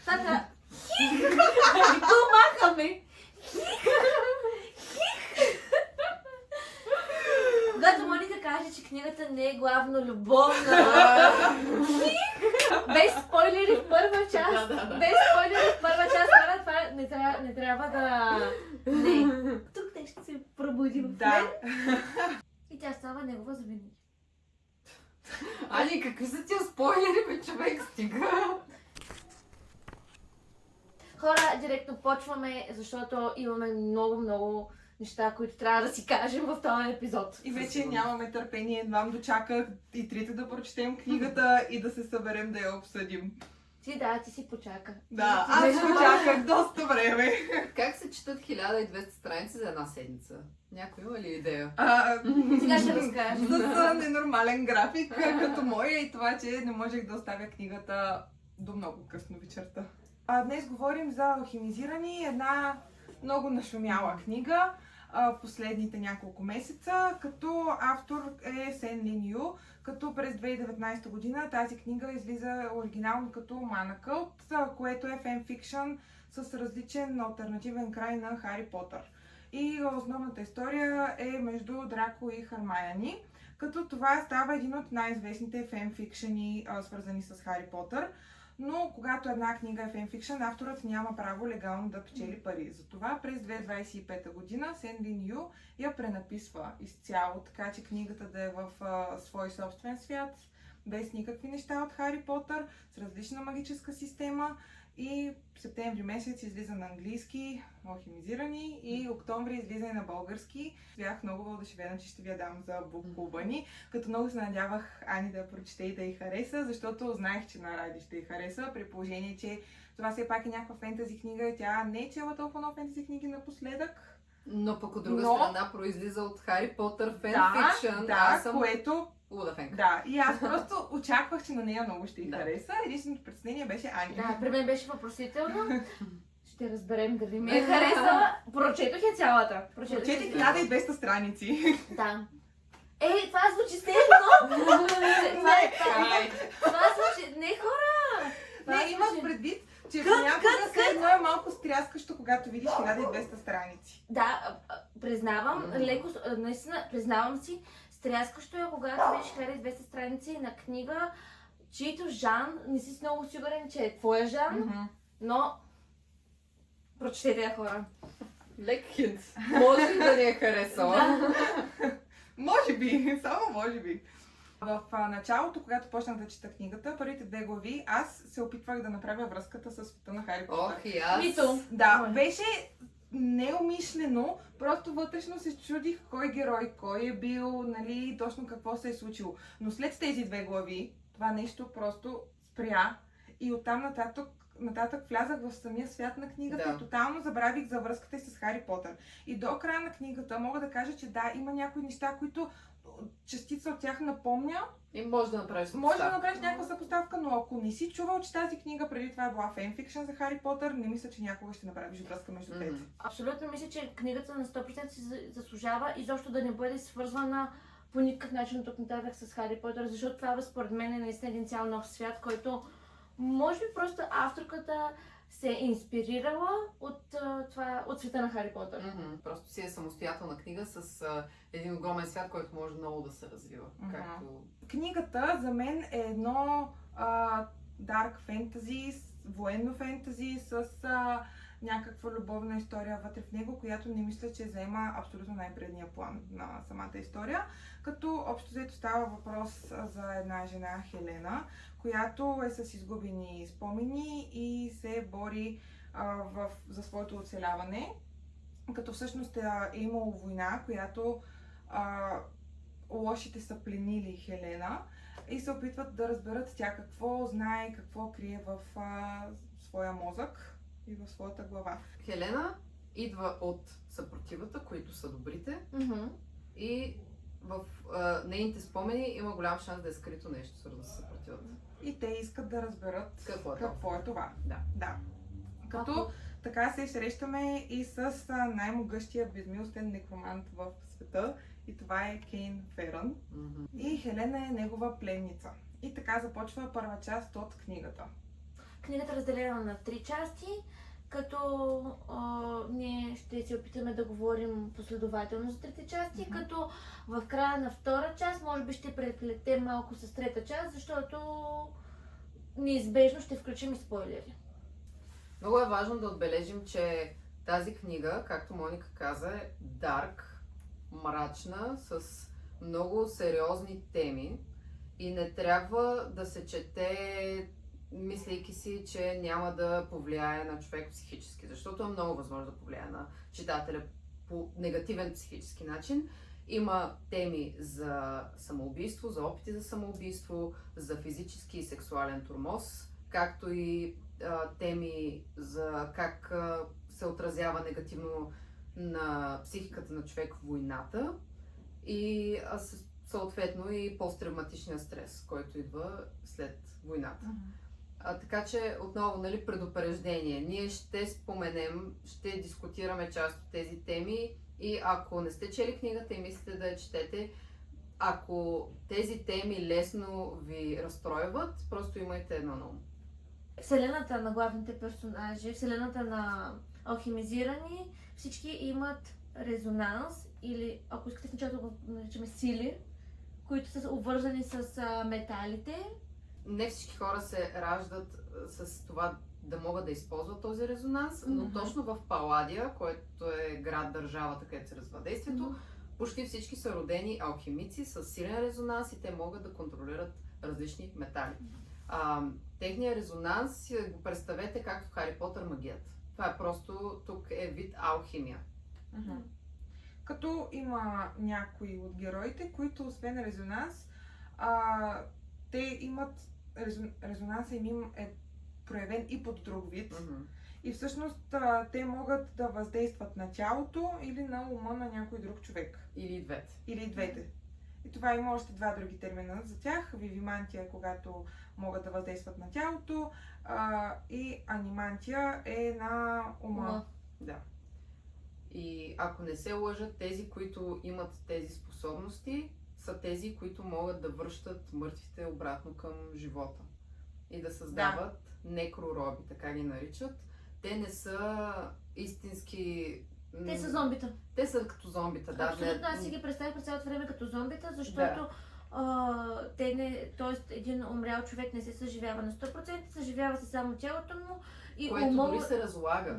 Тата, го махаме. Когато Моника каже, че книгата не е главно любовна. Без спойлери в първа част. Без спойлери в първа част. Това не трябва да... Не. Тук те ще се пробуди в мен. И тя става негова завинаги. Ани, какви са тия спойлери, бе, човек, стига? Хора, директно почваме, защото имаме много неща, които трябва да си кажем в този епизод. И вече нямаме търпение, едвам дочаках и трите да прочетем книгата и да се съберем да я обсъдим. Ти си почака. Да, аз почаках доста време. Как се четат 1200 страници за една седмица? Някой има ли идея? Сега ще разкажа. С ненормален график, като моя и това, че не можех да оставя книгата до много късно вечерта. Днес говорим за Алхимизирани, една много нашумяла книга в последните няколко месеца, като автор е Сен Лин Ю, като през 2019 година тази книга излиза оригинално като Манакълт, което е фенфикшън с различен алтернативен край на Хари Потър. И основната история е между Драко и Хармайони, като това става един от най-известните фенфикшъни, свързани с Хари Потър. Но когато една книга е фенфикшън, авторът няма право легално да печели пари. Затова през 2025 година Сен Лин Ю я пренаписва изцяло, така че книгата да е в свой собствен свят, без никакви неща от Хари Потър, с различна магическа система. И септември месец излиза на английски, Алхимизирани, и октомври излиза и на български. Бях много въодушевена, че ще ви я дам за бук-клуба ни, като много се надявах Ани да я прочете и да й хареса, защото знаех, че на Ради ще й хареса, при положение, че това все пак е някаква фентази книга и тя не е чела толкова много фентази книги напоследък. Но пък от друга страна произлиза от Хари Потър фенфикшън. Да, което... Лудafенка. Да, и аз просто очаквах, че на нея много ще й хареса. Единственото притеснение беше Ани. Да, при мен беше въпросително. Ще разберем дали ми е харесала. Прочетох я цялата. Прочетох 1200 страници. Да. Това звучи стежно! Това звучи... Не, хора! Не, имах предвид, че понякога все едно е малко стряскащо, когато видиш 1200 страници. Да, признавам, леко, наистина, признавам си, стряскащо е, когато видиш 1200 страници на книга, чието жан, не си много сигурен, че е твоя жан, но прочетете я, хора. Лек хинт. Може ли да ни е харесала? Може би, само може би. В началото, когато почнах да чета книгата, първите 2 глави, аз се опитвах да направя връзката с света на Хари Потър. Ох, и аз. Нито. Да, беше неумишлено, просто вътрешно се чудих кой герой, кой е бил, нали, точно какво се е случило. Но след тези 2 глави, това нещо просто спря и оттам нататък влязах в самия свят на книгата и тотално забравих за връзката и с Хари Потър. И до края на книгата мога да кажа, че да, има някои неща, които частица от тях напомня. И може да направиш съпоставка. Може да направиш някаква съпоставка, но ако не си чувал, че тази книга преди това е била фенфикшън за Хари Потър, не мисля, че някога ще направиш връзка между тези. Абсолютно мисля, че книгата на 100% си заслужава изобщо да не бъде свързвана по никакъв начин тук нататък с Хари Потър, защото това според мен е наистина един цял нов свят, който може би просто авторката се е инспирирала от света на Хари Потър. Просто си е самостоятелна книга с един огромен свят, който може много да се развива. Както... Книгата за мен е едно дарк фентази, военно фентази с някаква любовна история вътре в него, която не мисля, че заема абсолютно най-предния план на самата история. Като общо взето става въпрос за една жена, Хелена, която е с изгубени спомени и се бори за своето оцеляване. Като всъщност е имало война, която лошите са пленили Хелена и се опитват да разберат тя какво знае, какво крие в своя мозък и в своята глава. Хелена идва от съпротивата, които са добрите, и в нейните спомени има голям шанс да е скрито нещо свързано с съпротивата. И те искат да разберат какво е това. Да. Като така се срещаме и с най-могъщия безмилостен некромант в света, и това е Кейн Ферън. И Хелена е негова пленница. И така започва първа част от книгата. Книгата е разделена на 3 части, като ние ще се опитаме да говорим последователно за трите части, като в края на втора част може би ще преплетем малко с трета част, защото неизбежно ще включим и спойлери. Много е важно да отбележим, че тази книга, както Моника каза, е дарк, мрачна, с много сериозни теми и не трябва да се чете, мислейки си, че няма да повлияе на човек психически, защото е много възможно да повлияе на читателя по негативен психически начин. Има теми за самоубийство, за опити за самоубийство, за физически и сексуален тормоз, както и теми за как се отразява негативно на психиката на човек в войната и съответно и посттравматичния стрес, който идва след войната. Така че отново, нали, предупреждение. Ние ще споменем, ще дискутираме част от тези теми и ако не сте чели книгата и мислите да я четете, ако тези теми лесно ви разстройват, просто имайте едно на ум. Вселената на главните персонажи, вселената на алхимизирани, всички имат резонанс или, ако искате в началото го наричаме сили, които са обвързани с металите. Не всички хора се раждат с това да могат да използват този резонанс, но точно в Паладия, който е град-държавата, където се развива действието, почти всички са родени алхимици с силен резонанс и те могат да контролират различни метали. Техният резонанс го представете както в Хари Потър магията. Това е просто, тук е вид алхимия. Като има някои от героите, които освен резонанс, те имат резонанса им е проявен и под друг вид. И всъщност те могат да въздействат на тялото или на ума на някой друг човек. Или двете. Или двете. И това има още два други термина за тях. Вивимантия е когато могат да въздействат на тялото и анимантия е на ума. Да. И ако не се лъжат, тези, които имат тези способности, са тези, които могат да връщат мъртвите обратно към живота. И да създават некророби, така ги наричат. Те не са истински... Те са зомбита. Те са като зомбита, да. Абсолютно, аз си ги представих през цялото време като зомбита, защото т.е. един умрял човек не се съживява на 100%, съживява се само тялото му и което ума дори се разлага.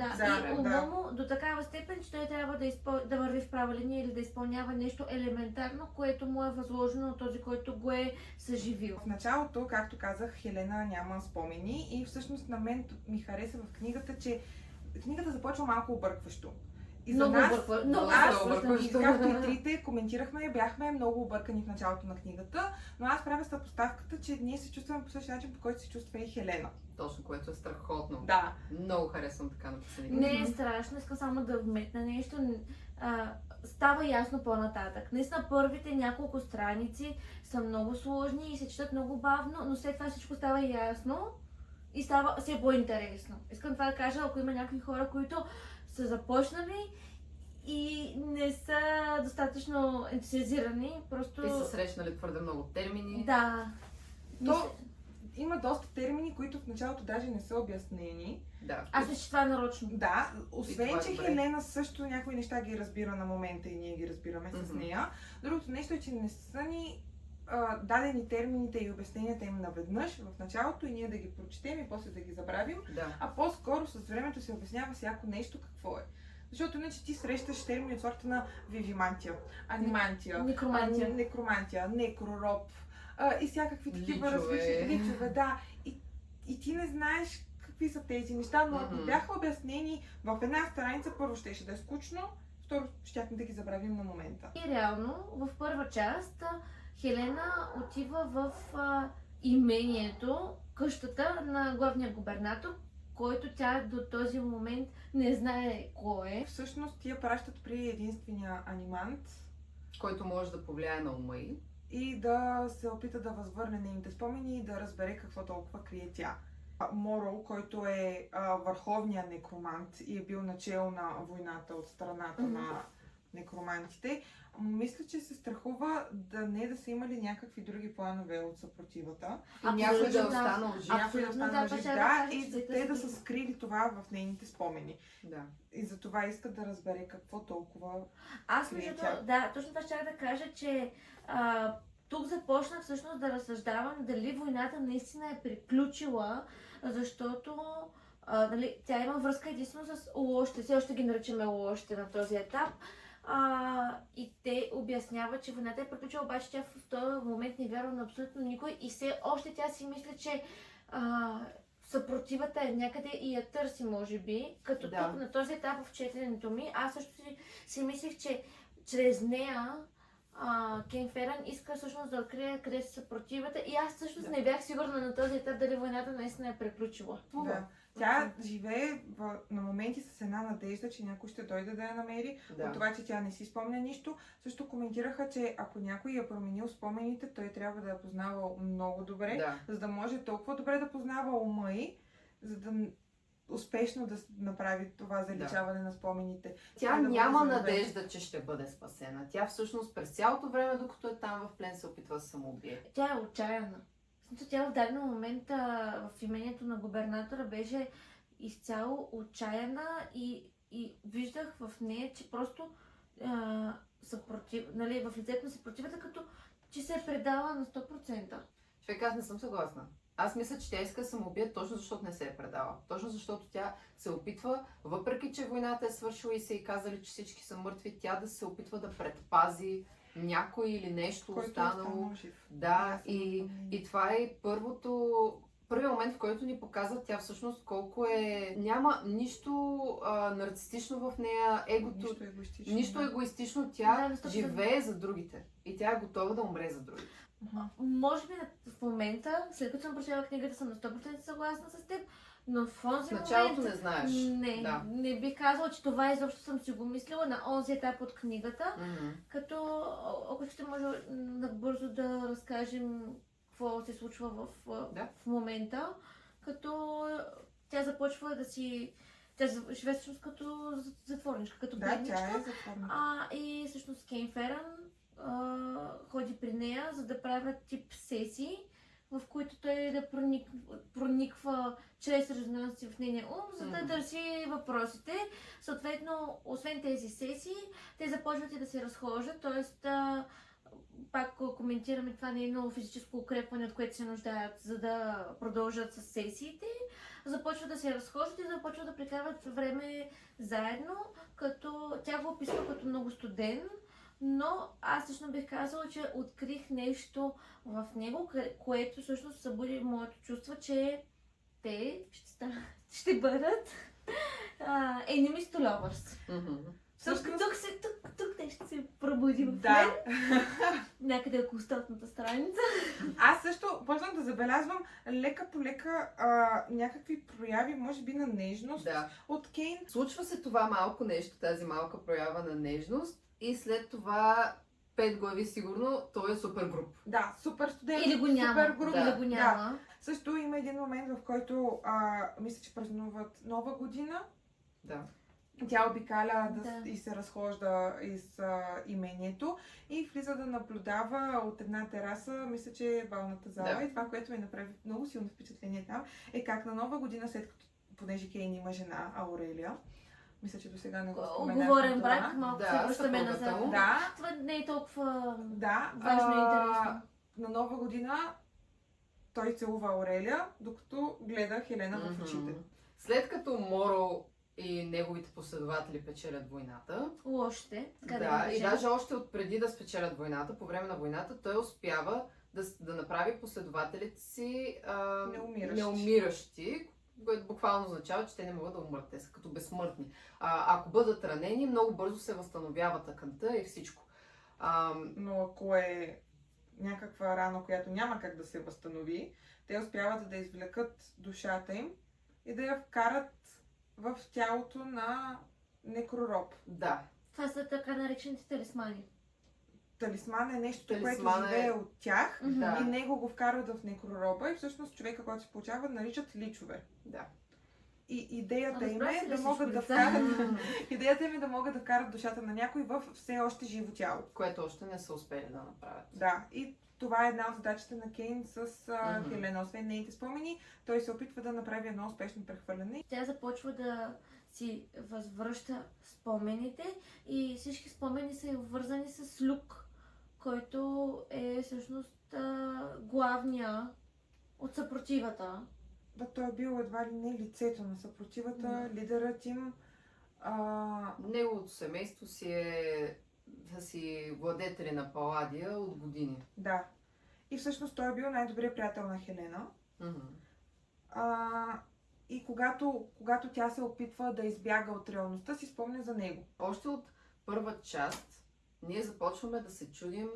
и ума му до такава степен, че той трябва да върви в права линия или да изпълнява нещо елементарно, което му е възложено от този, който го е съживил. В началото, както казах, Хелена няма спомени и всъщност на мен ми хареса в книгата, че книгата започва малко объркващо. И за нас, както и трите коментирахме, бяхме много объркани в началото на книгата, но аз правя съпоставката, че ние се чувстваме по същия начин, по който се чувства и Хелена. Точно, което е страхотно. Да. Много харесвам така написани. Не е страшно, искам само да вметна нещо. Става ясно по-нататък. Наистина първите няколко страници са много сложни и се четат много бавно, но след това всичко става ясно и става все по-интересно. Искам това да кажа, ако има някакви хора, които са започнали и не са достатъчно ентусиазирани, просто... И са срещнали твърде много термини. Да. Има доста термини, които в началото даже не са обяснени. Да. Аз мисля, че това е нарочно. Да, освен, че добре. Хелена също някои неща ги разбира на момента и ние ги разбираме с нея. Другото нещо е, че не са ни дадени термините и обясненията им наведнъж в началото и ние да ги прочетем и после да ги забравим, Да. по-скоро с времето се обяснява всяко нещо какво е. Защото иначе ти срещаш термини от сорта на вивимантия, анимантия, некромантия, некророб и всякакви такива различни личове, да. И ти не знаеш какви са тези неща, но ако бяха обяснени в една страница, първо щеше да е скучно, второ щяхме да ги забравим на момента. И реално в първа част Хелена отива в имението, къщата на главния губернатор, който тя до този момент не знае кой е. Всъщност тия пращат при единствения анимант, който може да повлияе на ума й. И да се опита да възвърне нейните спомени и да разбере какво толкова крие тя. Морол, който е върховният некромант и е бил начел на войната от страната на некромантите. Мисля, че се страхува да са имали някакви други планове от съпротивата. И някой да е Абсолютно, останал жив. Някой да Абсолютно, остане да, жив, баща да да, каже, и че те да са са скрили това в нейните спомени. Да. И затова искат да разбере какво толкова... Аз между Крие тя. другото, да, точно това ще да кажа, че тук започнах всъщност да разсъждавам дали войната наистина е приключила, защото нали, тя има връзка единствено с улошите, все още ги наричаме улошите на този етап. И те обясняват, че войната е приключила, обаче тя в този момент не вярва на абсолютно никой и все още тя си мисля, че съпротивата е някъде и я търси, може би. Като Да. тук на този етап в четенето ми, аз също си мислих, че чрез нея Кен Ферън иска всъщност да открие къде са съпротивата и аз всъщност не бях сигурна на този етап дали войната наистина е приключила. Да. Тя живее на моменти с една надежда, че някой ще дойде да я намери. От Да. това, че тя не си спомня нищо. Също коментираха, че ако някой я променил спомените, той трябва да я познава много добре, Да. за да може толкова добре да познава ума й, за да успешно да направи това заличаване на спомените. Тя Да бъде няма заразена. надежда, че ще бъде спасена. Тя всъщност през цялото време, докато е там в плен, се опитва да се самоубие. Тя е отчаяна. В смисъл, тя в даден момент в имението на губернатора беше изцяло отчаяна и виждах в нея, че просто нали, в лицето на съпротивата, като че се е предала на 100%. Човек, аз не съм съгласна. Аз мисля, че тя иска да самоубие точно защото не се е предала. Точно защото тя се опитва, въпреки че войната е свършила и се и казали, че всички са мъртви, тя да се опитва да предпази някой или нещо Който е останало. останал жив. Да, Аз съм и напълнена. това е първият момент, в който ни показва тя всъщност колко е... Няма нищо нарцистично в нея, егото... Нищо егоистично. Нищо егоистично, Да, тя на 100%. живее за другите. И тя е готова да умре за другите. Мгм. Може би в момента, след като съм прочела книгата, съм на 100% съгласна с теб, но в онзи В началото момент... не знаеш. Не, Да. не бих казала, че това изобщо съм си го мислила на онзи етап от книгата. Мгм. Като, ако ще може набързо да разкажем какво се случва Да. в момента, като тя започва да си... Тя живее всъщност като затворничка, като Да, бедничка. тя е затворна. И всъщност Кен Ферън ходи при нея, за да правят тип сесии, в които той да прониква чрез резонанси в нейния ум, за да Мгм. търси въпросите. Съответно, освен тези сесии, те започват и да се разхождат, т.е. пак коментираме това нейно физическо укрепване, от което се нуждаят, за да продължат с сесиите. Започват да се разхождат и започват да прекарват време заедно, като тя го описва като много студен, но аз лично бих казала, че открих нещо в него, което всъщност събуди моето чувство, че те ще бъдат enemies to lovers. Мгм. Тук те ще се пробуди в мен, Да. някъде около 100-та страница. Аз също почнах да забелязвам лека по лека някакви прояви, може би на нежност Да. от Кейн. Случва се това малко нещо, тази малка проява на нежност и след това 5 глави сигурно, той е супер груп. Да, супер студент, Или го няма. супер груп. Да. Или го няма. Също има един момент, в който мисля, че празнуват Нова година. Да. Тя обикаля Да. и се разхожда из имението и влиза да наблюдава от една тераса, мисля, че е балната зала. Да. И това, което ми направи много силно впечатление там, е как на Нова година, след като, понеже Кейн има жена, Аурелия, мисля, че до сега не го споменахме Оговорен това. брак, малко Да, се връщаме съпругата назад. му. Да, Това не е толкова да. важно и интересно. На Нова година той целува Аурелия, докато гледа Хелена в Мгм. очите. След като Моро и неговите последователи печелят войната, Лошите. така да, го и кажем. даже още от преди да спечелят войната, по време на войната, той успява да направи последователите си Неумиращи. неумиращи, което буквално означава, че те не могат да умрат, те са като безсмъртни. Ако бъдат ранени, много бързо се възстановява тъканта и всичко. Но ако е някаква рана, която няма как да се възстанови, те успяват да извлекат душата им и да я вкарат в тялото на некророб. Да, Това са така наречените талисмани. Талисман е нещо, което Талисман е- живее от тях Мгм. Да. и него го вкарват в некророба и всъщност човека, който се получава, наричат личове. да. И идеята им Разбрах е се ли да всичко могат да лица? вкарат идеята им е да могат да вкарат душата на някой в все още живо тяло. Което още не са успели да направят. Да, и това е една от задачите на Кейн с Мгм. Хелена. Освен нейните спомени, той се опитва да направи едно успешно прехвърляне. Тя започва да си възвръща спомените и всички спомени са вързани с Люк, който е всъщност главния от съпротивата. Да, той е бил едва ли не лицето на съпротивата, Да. лидерът им. Неговото семейство са си владетели на Паладия от години. Да. И всъщност той е бил най-добрият приятел на Хелена. Мгм. И когато тя се опитва да избяга от реалността, си спомня за него. Още от първа част ние започваме да се чудим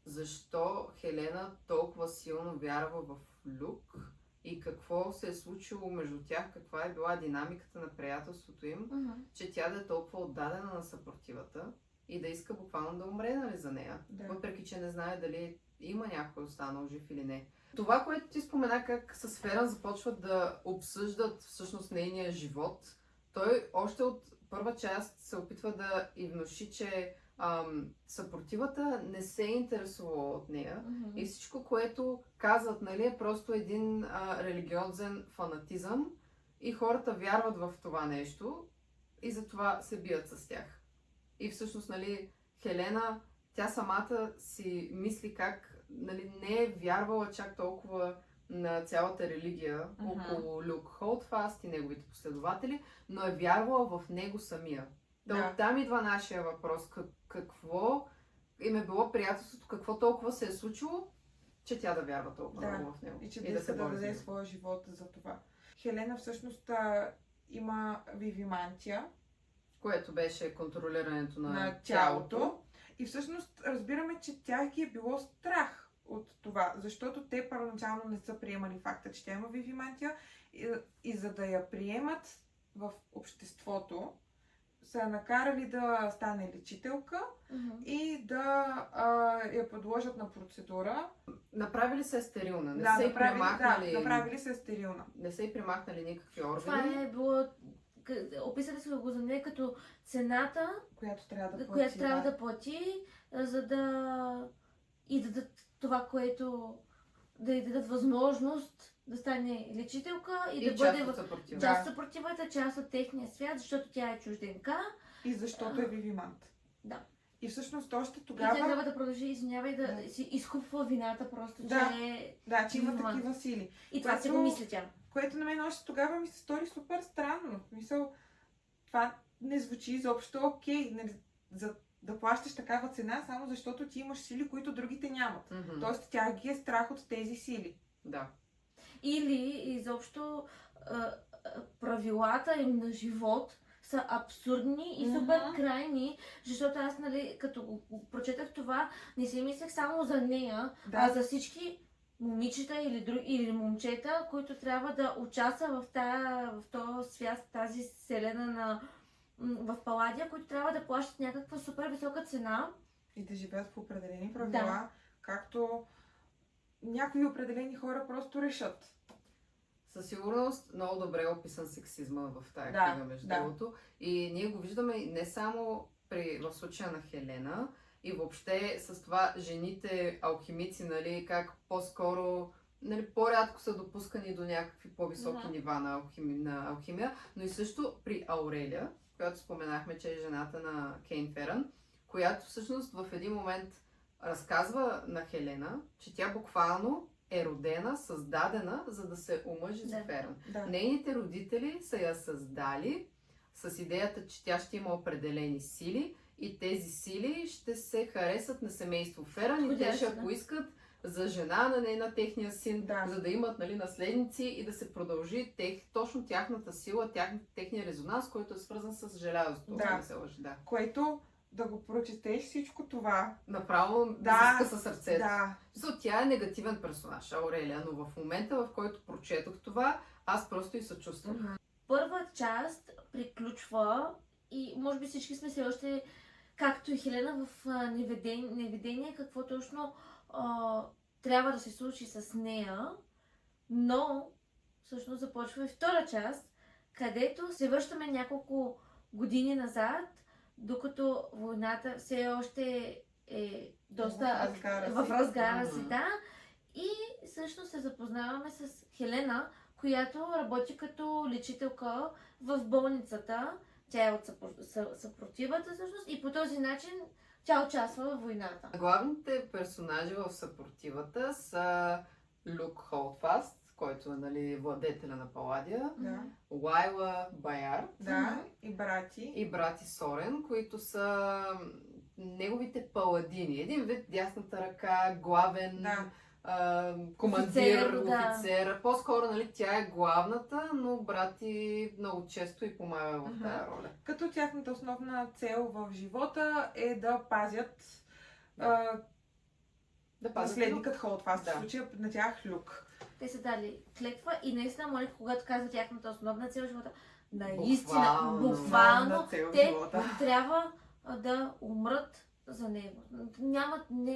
защо Хелена толкова силно вярва в Люк и какво се е случило между тях, каква е била динамиката на приятелството им, че тя да е толкова отдадена на съпротивата и да иска буквално да умре, нали, за нея. Да. Въпреки, че не знае дали има някой останал жив или не. Това, което ти спомена, как с Феран започват да обсъждат всъщност нейния живот, той още от първа част се опитва да и внуши, че съпротивата не се е интересувала от нея. И всичко, което казват, нали, е просто един религиозен фанатизъм и хората вярват в това нещо и затова се бият с тях. И всъщност, нали, Хелена, тя самата си мисли как, нали, не е вярвала чак толкова на цялата религия около Люк Холдфаст и неговите последователи, но е вярвала в него самия. Да. Оттам идва нашия въпрос. Какво им е било приятелството, какво толкова се е случило, че тя да вярва толкова много в него. И че и да иска да бори за даде него. своя живот за това. Хелена всъщност има вивимантия Което беше контролирането на тялото. И всъщност разбираме, че тя ги е било страх от това, защото те първоначално не са приемали факта, че тя има вивимантия и за да я приемат в обществото, са я накарали да стане лечителка и да я подложат на процедура. Направили се стерилна. Не Да, са и премахнали, направили се стерилна. не са и премахнали никакви Това органи. е било, описали са го за нея като цената, Която трябва да плати. която трябва да плати, за да и дадат това, което да й дадат възможност да стане лечителка и, И да част бъде от в съпротива. Да. част от съпротивата, част от техния свят, защото тя е чужденка. И защото е вивимант. Да. И всъщност още И тя тогава... трябва да продължи, извинявай, да Да. си изкупва вината просто, Да. че... Да, че има Вивимант. такива сили. И това си Което- го мисли тя. Което на мен още тогава ми се стори супер странно. Мисъл, това не звучи изобщо окей. Нали, за да плащаш такава цена, само защото ти имаш сили, които другите нямат. Мгм. Тоест тя ги е страх от тези сили. Да. Или изобщо правилата им на живот са абсурдни и супер Мгм. крайни, защото аз, нали, като го прочетах това, не си мислех само за нея, а за всички момичета или момчета, които трябва да участват в този свят, в тази вселена в Паладия, които трябва да плащат някаква супер висока цена. И да живеят по определени правила, както някои определени хора просто решат. Със сигурност много добре е описан сексизма в тая Да, книга, между да. другото. И ние го виждаме не само в случая на Хелена, и въобще с това жените алхимици, нали, как по-скоро, нали, по-рядко са допускани до някакви по-високи нива на алхимия, но и също при Аурелия, която споменахме, че е жената на Кейн Ферън, която всъщност в един момент разказва на Хелена, че тя буквално е родена, създадена, за да се омъжи за Да. Ферън. Да. Нейните родители са я създали с идеята, че тя ще има определени сили и тези сили ще се харесат на семейство Ферън и те ще Подходящо, да. поискат за жена на техния син, Да. за да имат, нали, наследници и да се продължи точно тяхната сила, техния резонанс, който е свързан с желязото. Да. ако не се лъжа, да. Което да го прочетеш всичко това. Направо Да. да се скъса сърцето. Да. Тя е негативен персонаж, Аурелия, но в момента, в който прочетох това, аз просто и съчувствах. Първа част приключва и може би всички сме все още, както и Хелена, в неведение какво точно трябва да се случи с нея, но всъщност започва и втора част, където се връщаме няколко години назад, докато войната все още е доста в разгара си, Мгм. да. И всъщност се запознаваме с Хелена, която работи като лечителка в болницата. Тя е от съпротивата всъщност и по този начин тя участва в войната. Главните персонажи в съпротивата са Люк Холдфаст, който е, нали, владетеля на Паладия, Да, Лайла Баярд да, и брати. и брати Сорен, които са неговите паладини. Един вид дясната ръка, главен Да. командир, Офицер, да. офицер. По-скоро, нали, тя е главната, но брати много често и помага в Мгм. тази роля. Като тяхната основна цел в живота е да пазят Да пазят наследникът Холдфаст, Да. в случая на тях Люк. Те са дали клетва и наистина Моника, когато казва тяхната основна цел в живота, наистина, буквално, На цел в те живота. трябва да умрат за него.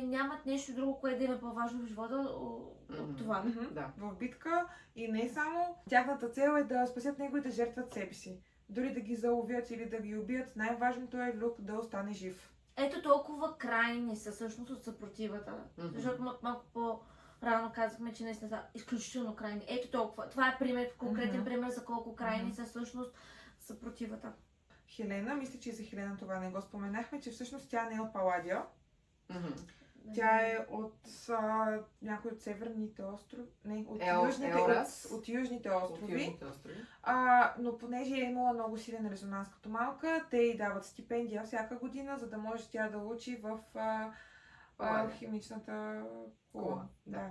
Нямат нещо друго, което да им е по-важно в живота Мгм. от това. Мгм. Да. В битка и не само. Тяхната цел е да спасят него и да жертват себе си. Дори да ги заловят или да ги убият, най-важното е Люк да остане жив. Ето толкова крайни са всъщност от съпротивата. Мгм. Защото малко по-рано казахме, че наистина са изключително крайни. Ето толкова. Това е пример, конкретен Мгм. пример за колко крайни Мгм. са всъщност съпротивата. Хелена, мисля, че и за Хелена това не го споменахме, че всъщност тя не е от Паладия. Мгм. Тя е от някои от северните острови. Не, от южните, Елрас. от южните От острови. Южните острови. Но понеже е имала много силен резонанс като малка, те й дават стипендия всяка година, за да може тя да учи в Паладия. химичната Кула, кула. да. Да.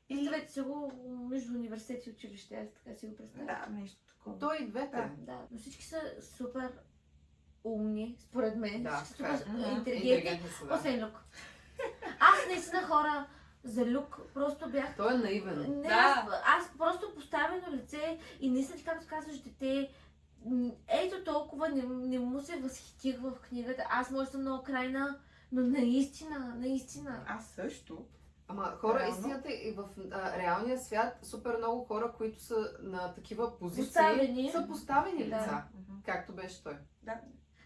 И Представете си го между университет и училище, аз така си го представя. да, нещо такова. Той и двете. Да. Да, но всички са супер умни, според мен. Да, Всички са така е. супер Мгм. интелигентни, Интелигентни са, да. освен Люк. Аз наистина хора за Люк просто бях... Той е наивен. Не, Да. аз просто поставено лице и наистина ти както казваш дете, ето толкова не му се възхитих в книгата. Аз може да съм много крайна, но наистина. Аз също. Ама хора, Реално? истината е и в реалния свят супер много хора, които са на такива позиции, Поставени. са поставени Да. лица, Мгм. както беше той.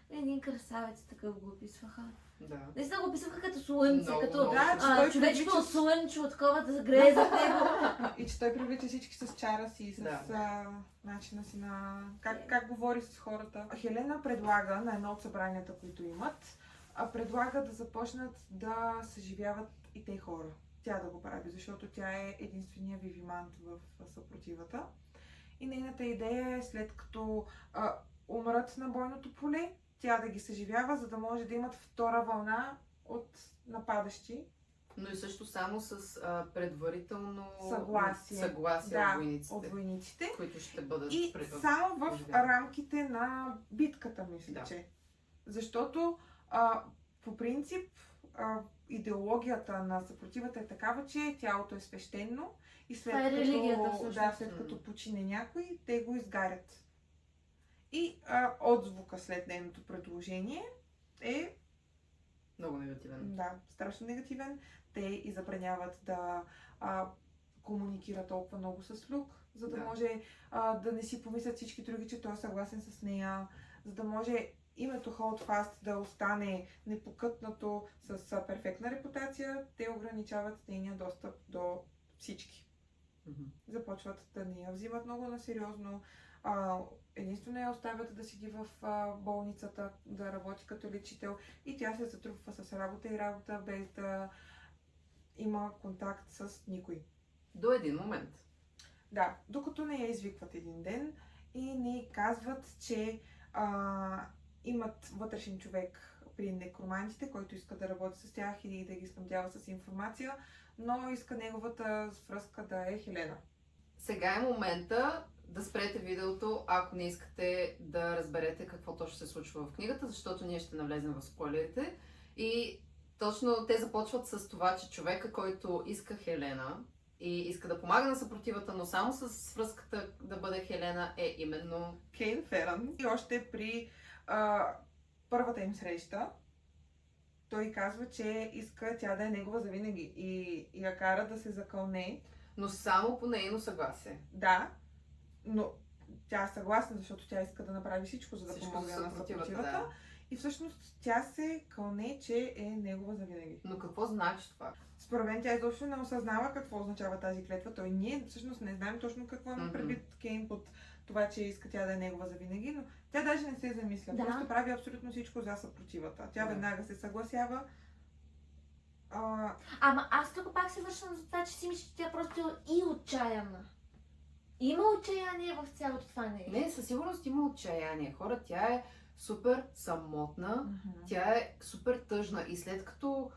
Един красавец такъв го описваха. Да. Наистина го описваха като слънце, Много, като много. Да, че той човечко привлича- слънчево, такова да загрее зад него. И че той привлича всички с чара си, с Да. начина си на... Как говори с хората. Хелена предлага на едно от събранията, които имат, предлага да започнат да съживяват и те хора. Тя да го прави, защото тя е единствения вивимант в съпротивата. И нейната идея е след като умрат на бойното поле, тя да ги съживява, за да може да имат втора вълна от нападащи. Но и също само с предварително Съгласие. от войниците, От войниците. които ще бъдат И пред- само в оживени. рамките на битката, мисля, Да. че. Защото по принцип идеологията на съпротивата е такава, че тялото е свещено и след Това е религията, като, всъщност. да, след като почине някой, те го изгарят. И отзвука след нейното предложение е Много негативен. да, страшно негативен. Те и забраняват да комуникира толкова много с Люк, за да Да. може да не си помислят всички други, че той е съгласен с нея, за да може името Holdfast да остане непокътнато с перфектна репутация. Те ограничават нейния достъп до всички. Мгм. Започват да не я взимат много на сериозно. Единствено я оставят да седи в болницата, да работи като лечител и тя се затрупва с работа и работа, без да има контакт с никой. До един момент. Да, докато не я извикват един ден и не казват, че имат вътрешен човек при некромантите, който иска да работи с тях и да ги снабдява с информация, но иска неговата връзка да е Хелена. Сега е момента да спрете видеото, ако не искате да разберете какво точно се случва в книгата, защото ние ще навлезем в спойлерите. И точно те започват с това, че човека, който иска Хелена и иска да помага на съпротивата, но само с връзката да бъде Хелена, е именно... Кейн Ферън. И още при първата им среща, той казва, че иска тя да е негова завинаги и я кара да се закълне. Но само по нейно съгласие. Да, но тя е съгласна, защото тя иска да направи всичко, за да Всичко помогне за на съпротивата, съпротивата. да. И всъщност тя се кълне, че е негова завинаги. Но какво значи това? Според мен тя изобщо не осъзнава какво означава тази клетва. Той ние всъщност не знаем точно какво има предвид Кейн под това, че иска тя да е негова завинаги, но тя даже не се замисля. Да. Просто прави абсолютно всичко за съпротивата. Тя Да. веднага се съгласява. Ама аз тук пак се вършам за това, че си мисля, че тя просто е и отчаяна. Има отчаяние в цялото това нещо. Не, със сигурност има отчаяние. Хора, тя е супер самотна, тя е супер тъжна и след като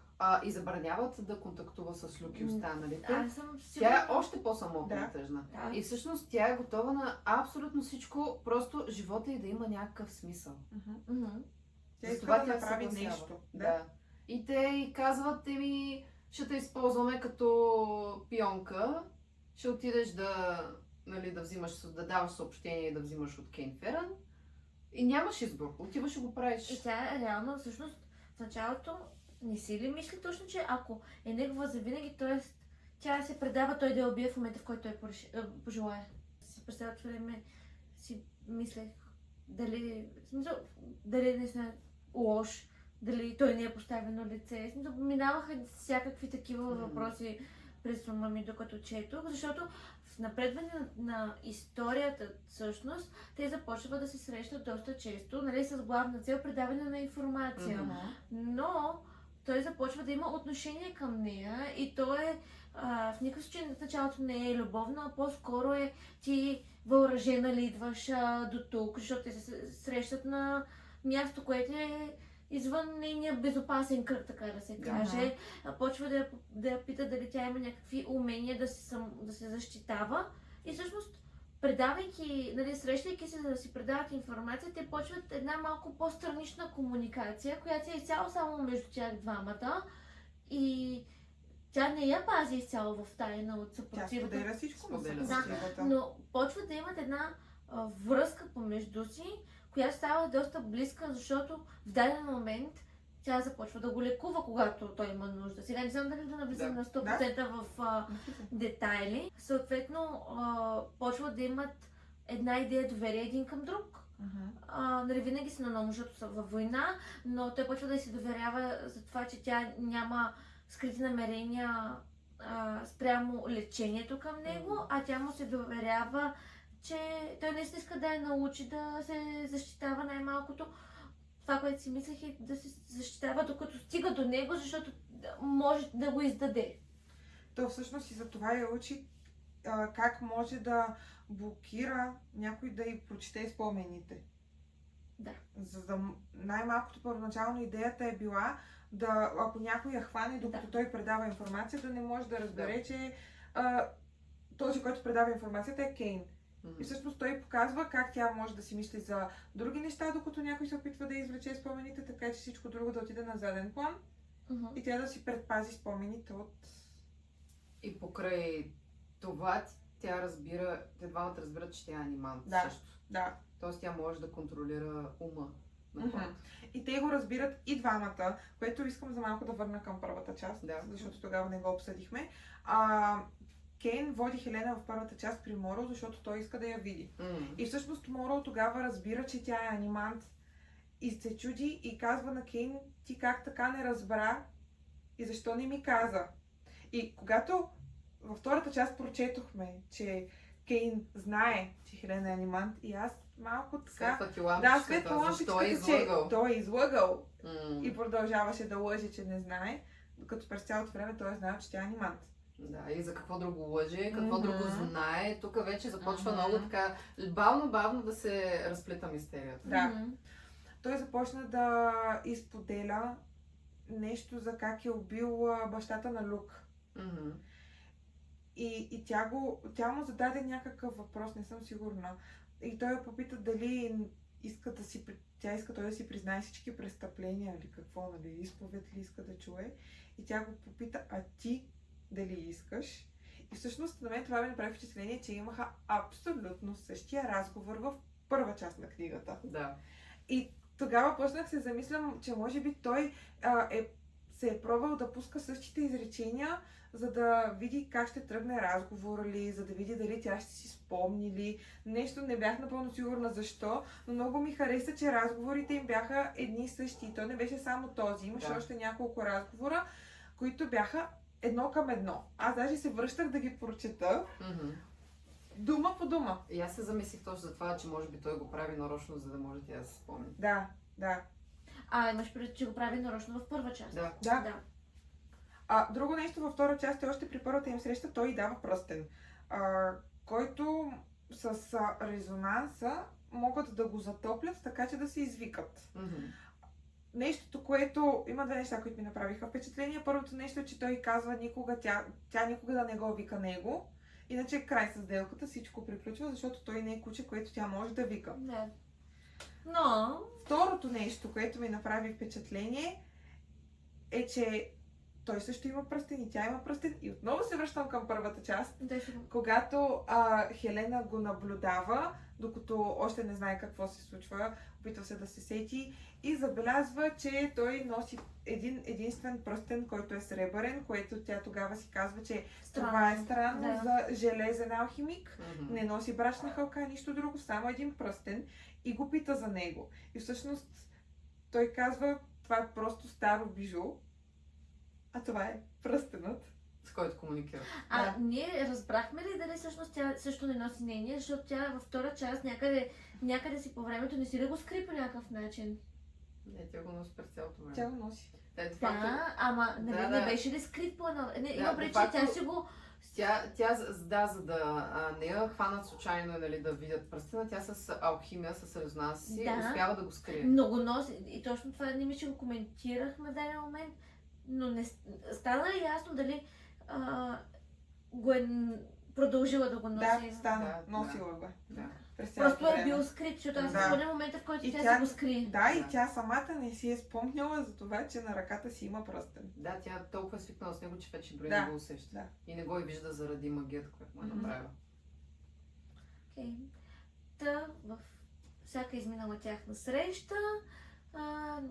и забраняват да контактува с Люк и останалите, Аз съм тя сигурна. е още по-самотна Да. и тъжна. Да. И всъщност тя е готова на абсолютно всичко, просто живота й да има някакъв смисъл. Мгм. Тя иска Затова да тя направи съгласява. нещо. Да. И те й казват, ще те използваме като пионка, ще отидеш да взимаш, да даваш съобщение и да взимаш от Кейн Ферън. И нямаш избор, отиваш и го правиш. И тя реално, всъщност, в началото не си ли мисли точно, че ако е негова завинаги, т.е. тя се предава той да я убие в момента, в който той пожелае. Си през цялото време си мислех дали наистина е лош, дали той не е поставено лице. Минаваха всякакви такива въпроси през ума ми, докато четох, защото в напредване на историята всъщност те започват да се срещат доста често, нали, с главна цел предаване на информация. Но той започва да има отношение към нея и то е в никакъв случай в началото не е любовно, а по-скоро е ти въоръжена ли идваш до тук, защото те се срещат на място, което е извън нейния безопасен кръг, така да се каже. Почва да я пита дали тя има някакви умения да се защитава. И всъщност, предавайки, нали, срещайки се, за да си предават информация, те почват една малко по-странична комуникация, която е изцяло само между тях двамата. И тя не я пази изцяло в тайна от Тя съпротивата. споделя всичко на Споделя съпротивата. Но почват да имат една връзка помежду си, която става доста близка, защото в даден момент тя започва да го лекува, когато той има нужда. Сега не знам дали да навлизам на 100% в детайли. Съответно, почват да имат една идея доверие един към друг. Нали, винаги са на ново, защото са във война, но той почва да се доверява за това, че тя няма скрити намерения спрямо лечението към него, а тя му се доверява, че той наистина иска да я научи да се защитава най-малкото. Това, което си мислех, е да се защитава докато стига до него, защото може да го издаде. То всъщност и за това я учи как може да блокира някой да й прочете спомените. Да. За да най-малкото първоначално идеята е била да, ако някой я хване, докато той предава информация, да не може да разбере, че този, който предава информацията е Кейн. И всъщност той показва как тя може да си мисли за други неща, докато някой се опитва да извлече спомените, така че всичко друго да отиде на заден план и тя да си предпази спомените от... И покрай това те двамата разбират, че тя е анимант също. Да. Тоест тя може да контролира ума на хората. И те го разбират и двамата, което искам за малко да върна към първата част, защото тогава не го обсъдихме. Кейн води Хелена в първата част при Морал, защото той иска да я види. И всъщност Морал тогава разбира, че тя е анимант и се чуди и казва на Кейн, ти как така не разбра и защо не ми каза. И когато във втората част прочетохме, че Кейн знае, че Хелена е анимант и аз малко така... Светва лампичката, че той е излъгал и продължаваше да лъже, че не знае, докато през цялото време той е знаел, че тя е анимант. Да, и за какво друго лъже, какво друго знае. Тук вече започва много така бавно да се разплита мистерията. Да. Той започна да изподеля нещо за как е убил бащата на Люк. И тя му зададе някакъв въпрос, не съм сигурна. И той я попита дали тя иска той да си признае всички престъпления или какво, нали, изповед ли иска да чуе. И тя го попита, а ти дали искаш? И всъщност на мен това ми направи впечатление, че имаха абсолютно същия разговор в първа част на книгата. Да. И тогава почнах се замислям, че може би той е се е пробвал да пуска същите изречения, за да види как ще тръгне разговора ли, за да види дали тя ще си спомни ли. Нещо не бях напълно сигурна защо, но много ми хареса, че разговорите им бяха едни и същи. И то не беше само този, имаше още няколко разговора, които бяха едно към едно. Аз даже се връщах да ги прочета, дума по дума. И аз се замислих точно за това, че може би той го прави нарочно, за да може тя да се спомни. Да. Имаш предвид, че го прави нарочно в първа част. Да. Друго нещо във втора част, още при първата им среща, той й дава пръстен, който с резонанса могат да го затоплят, така че да се извикат. Нещото, което... Има две неща, които ми направиха впечатление. Първото нещо е, че той казва тя никога да не го вика него. Иначе край с сделката, всичко приключва, защото той не е куче, което тя може да вика. Да. Но... Второто нещо, което ми направи впечатление, е, че той също има пръстен и тя има пръстен. И отново се връщам към първата част, когато Хелена го наблюдава, докато още не знае какво се случва, опитва се да се сети и забелязва, че той носи един единствен пръстен, който е сребърен, което тя тогава си казва, че това е странно за железен алхимик. Не носи брачна хълка, нищо друго, само един пръстен и го пита за него. И всъщност той казва, това е просто старо бижу, а това е пръстенът, с който комуникира. Ние разбрахме ли дали всъщност тя също не носи нейния, защото тя във втора част някъде си по времето не си да го скри по някакъв начин? Не, тя го носи през цялото време. Тя го носи. Ама не беше ли скрит по едно? Има преди, че тя си го... За да не я хванат случайно, нали, да видят пръстена, тя с алхимия, с резонанс си успява да го скрие. Много носи. И точно това не мисля, че го коментирахме в даден момент, но не стана ли ясно дали го е продължила да го носи? Да, стана. Носила го. Просто е бил скрит, защото аз спомня момента, в който тя си го скри. Да, и тя самата не си е спомняла за това, че на ръката си има пръстен. Да, тя толкова е свикнала с него, че вече дори не го усеща. И не го и вижда заради магията, която му е направила. Та, в всяка изминала тяхна среща,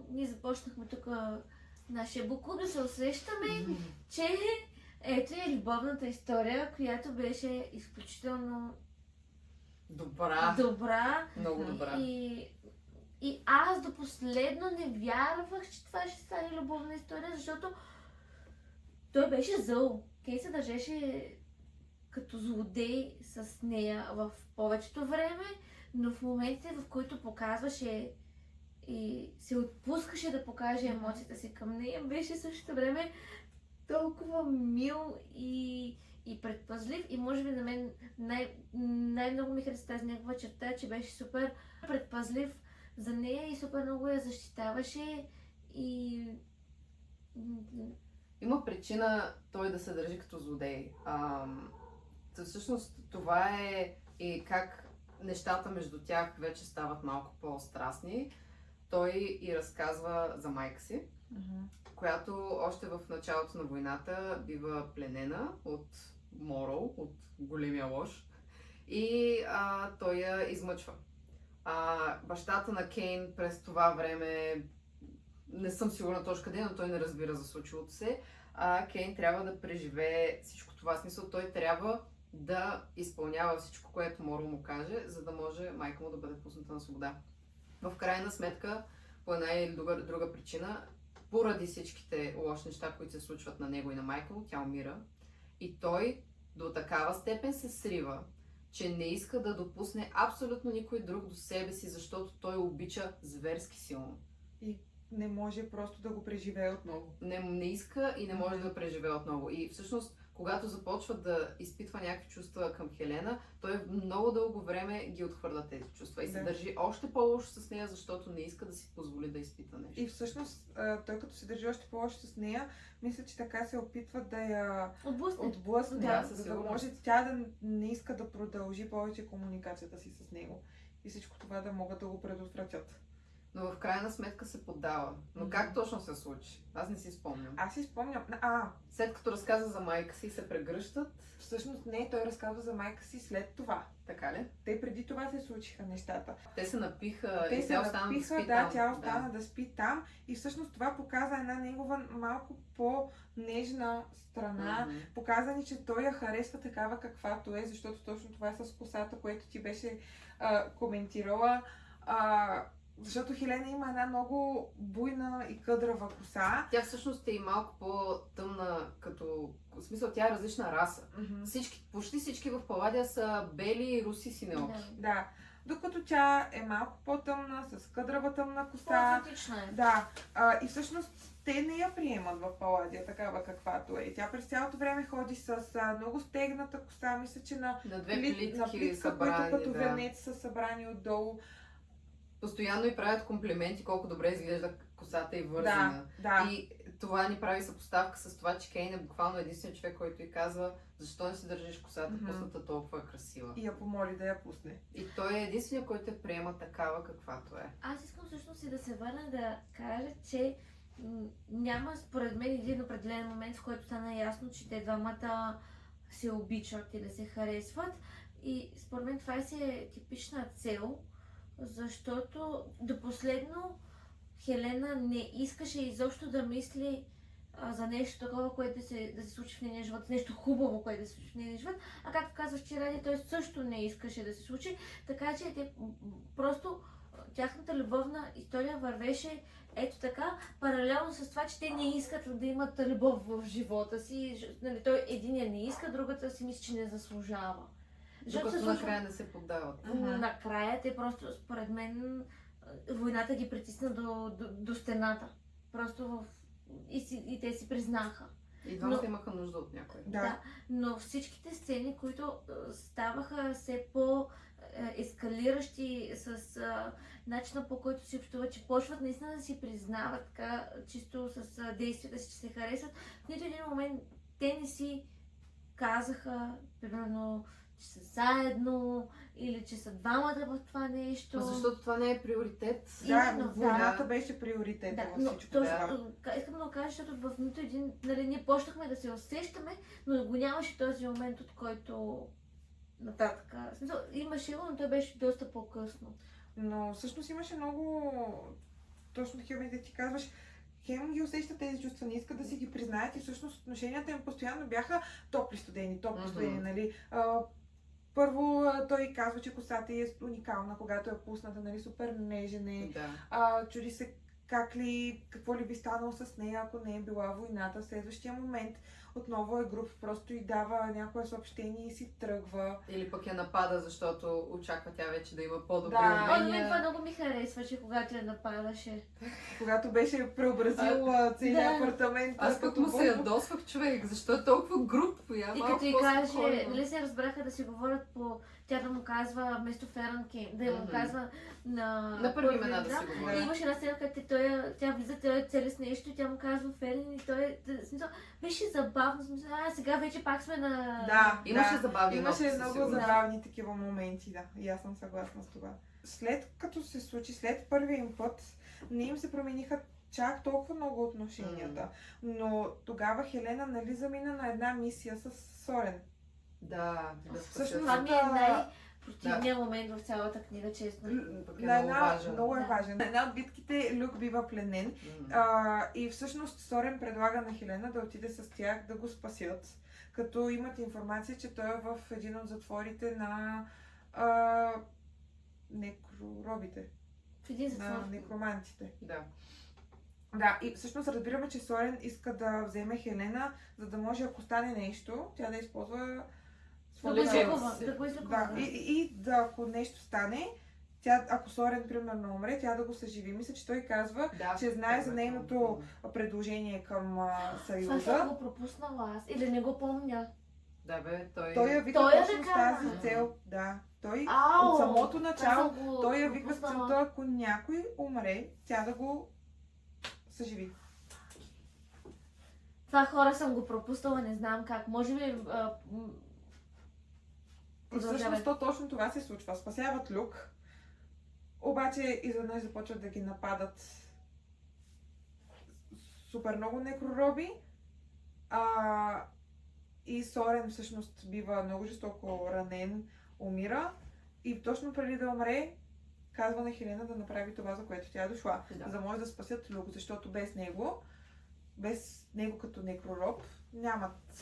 ние започнахме тук нашия буклуб да се усещаме, че ето е любовната история, която беше изключително добра. Много добра. И аз до последно не вярвах, че това ще стане любовна история, защото той беше зъл. Кей се държеше като злодей с нея в повечето време, но в моментите, в които показваше и се отпускаше да покаже емоцията си към нея, беше същото време толкова мил и предпазлив. И може би на мен най-много ми хареса тази негова черта, че беше супер предпазлив за нея и супер много я защитаваше и... Има причина той да се държи като злодей. Всъщност това е и как нещата между тях вече стават малко по-страстни. Той и разказва за майка си, която още в началото на войната бива пленена от Морол, от големия лош, и той я измъчва. Бащата на Кейн през това време, не съм сигурна точно къде, но той не разбира за случилото се, Кейн трябва да преживее всичко това. Смисъл, той трябва да изпълнява всичко, което Морол му каже, за да може майка му да бъде пусната на свобода. В крайна сметка, по една или друга причина, поради всичките лоши неща, които се случват на него и на майка му, тя умира. И той до такава степен се срива, че не иска да допусне абсолютно никой друг до себе си, защото той обича зверски силно. И не може просто да го преживее отново. Не иска и не може да го преживее отново. И всъщност, когато започва да изпитва някакви чувства към Хелена, той много дълго време ги отхвърля тези чувства и се държи още по-лошо с нея, защото не иска да си позволи да изпита нещо. И всъщност, той като се държи още по-лошо с нея, мисля, че така се опитва да я отблъсне, за да може тя да не иска да продължи повече комуникацията си с него. И всичко това да могат да го предотвратят. Но в крайна сметка се поддава. Но как точно се случи? Аз не си спомням. Аз си спомням. След като разказа за майка си, се прегръщат, Всъщност не, той разказва за майка си след това. така ли? Те преди това се случиха нещата. Те се напиха Те и се тя остана да напиха, спи да, там. тя остана да спи там и всъщност това показа една негова малко по-нежна страна. Мгм. Показа ни, че той я харесва такава каквато е, защото точно това е с косата, което ти беше коментирала. Защото Хелена има една много буйна и къдрава коса. Тя всъщност е и малко по-тъмна, като... В смисъл, тя е различна раса. Почти всички в Палладия са бели и руси синеоки. Да. Докато тя е малко по-тъмна, с къдрава тъмна коса. По-атлетична е. Да. И всъщност те не я приемат в Палладия такава каквато е. Тя през цялото време ходи с много стегната коса. Мисля, че на На две плитки на плитка, събрани, които като да. венец са събрани отдолу. Постоянно и правят комплименти колко добре изглежда косата и вързана. Да. И това ни прави съпоставка с това, че Кейн е буквално единствен човек, който й казва защо не си държиш косата Мгм. пусната толкова красива. И я помоли да я пусне. И той е единственият, който я приема такава каквато е. Аз искам всъщност и да се върна да кажа, че няма според мен един определен момент, в който стана ясно, че те двамата се обичат или се харесват. И според мен това си е типична цел, защото до последно Хелена не искаше изобщо да мисли за нещо такова, което да се случи в нейния живот, нещо хубаво, което да се случи в нейния живот. А както казваш, че Ради, той също не искаше да се случи, така че те просто тяхната любовна история вървеше ето така, паралелно с това, че те не искат да имат любов в живота си. Нали, той единия не иска, другата си мисли, че не заслужава. Докато се накрая не се поддават. накрая те просто, според мен, войната ги притисна до стената. Просто и те си признаха. И двамата Но- имаха нужда от някой. Да. Но всичките сцени, които ставаха все по-ескалиращи с начина, по който си общуват, че почват наистина да си признават така, чисто с действията си, че се харесват, в нито един момент те не си казаха, примерно, че са заедно или че са двамата в това нещо. Но защото това не е приоритет. Да, Именно, войната да. беше приоритет Да, във но всичко. точно, това. искам да го кажа, защото в нито един, нали, ние почнахме да се усещаме, но го нямаше този момент, от който нататък. В смисъл, имаше го, но той беше доста по-късно. Но всъщност имаше много... Точно такива моменти, да ти казваш, хем ги усещат тези чувства, не искат да си ги признаят и всъщност отношенията им постоянно бяха топли-студени, Мгм. нали. Първо той казва, че косата ѝ е уникална, когато е пусната, нали, супер нежен е. Да. Чуди се какво ли би станало с нея, ако не е била войната. В следващия момент отново е груб, просто й дава някое съобщение и си тръгва. Или пък я напада, защото очаква тя вече да има по-добри Да. На мен умения. това много ми харесваше, когато я нападаше. Когато беше преобразил целият да. апартамент. Аз пък му се ядосвах човек, защо е толкова груб? Я И малко като й по-спокойно. каже, нали се разбраха да си говорят по... Тя да му казва вместо Ферън Кейн, да му Мгм. казва на На първи имена да да. се И говори. имаше една сцена, където тя влиза, той е цели с нещо и тя му казва Ферин и той в смисъл, беше забавно, в смисъл, сега вече пак сме на... Да, Имаше да. забавни Имаше нотки, със много сигурност. забавни такива моменти, да. И аз съм съгласна с това. След като се случи, след първия им път, не им се промениха чак толкова много отношенията. Но тогава Хелена, нали, замина на една мисия с Сорен. Да, да Всъщност, Това ми е да. най-противният момент в цялата книга, честно. Пък е На много една, важен. много е Да. важен. На една от битките Люк бива пленен. И всъщност Сорен предлага на Хелена да отиде с тях да го спасят. Като имат информация, че той е в един от затворите на некроробите, В един на затвор. некромантите. Да. Да, и всъщност разбираме, че Сорен иска да вземе Хелена, за да може, ако стане нещо, тя да използва Да го своята... излекува. Да го излекува. Да, и да, ако нещо стане, тя, ако Сорен примерно умре, тя да го съживи. Мисля, че той казва, Да, че знае за да, нейното предложение към Това съм Съюза. го пропуснала аз. Или не го помня. Да, бе, той... Той я вика Той я точно с така. тази цел. Да, той Ау! от самото Това начало, съм го той я вика с пропуснала. целта, ако някой умре, тя да го съживи. Това хора съм го пропуснала, не знам как. Може би... И всъщност Продължавай. то точно това се случва. Спасяват Люк. Обаче изведнъж започват да ги нападат супер много некророби. И Сорен всъщност бива много жестоко ранен, умира. И точно преди да умре, казва на Хелена да направи това, за което тя е дошла. Да. За да може да спасят Люк, защото без него като некророб,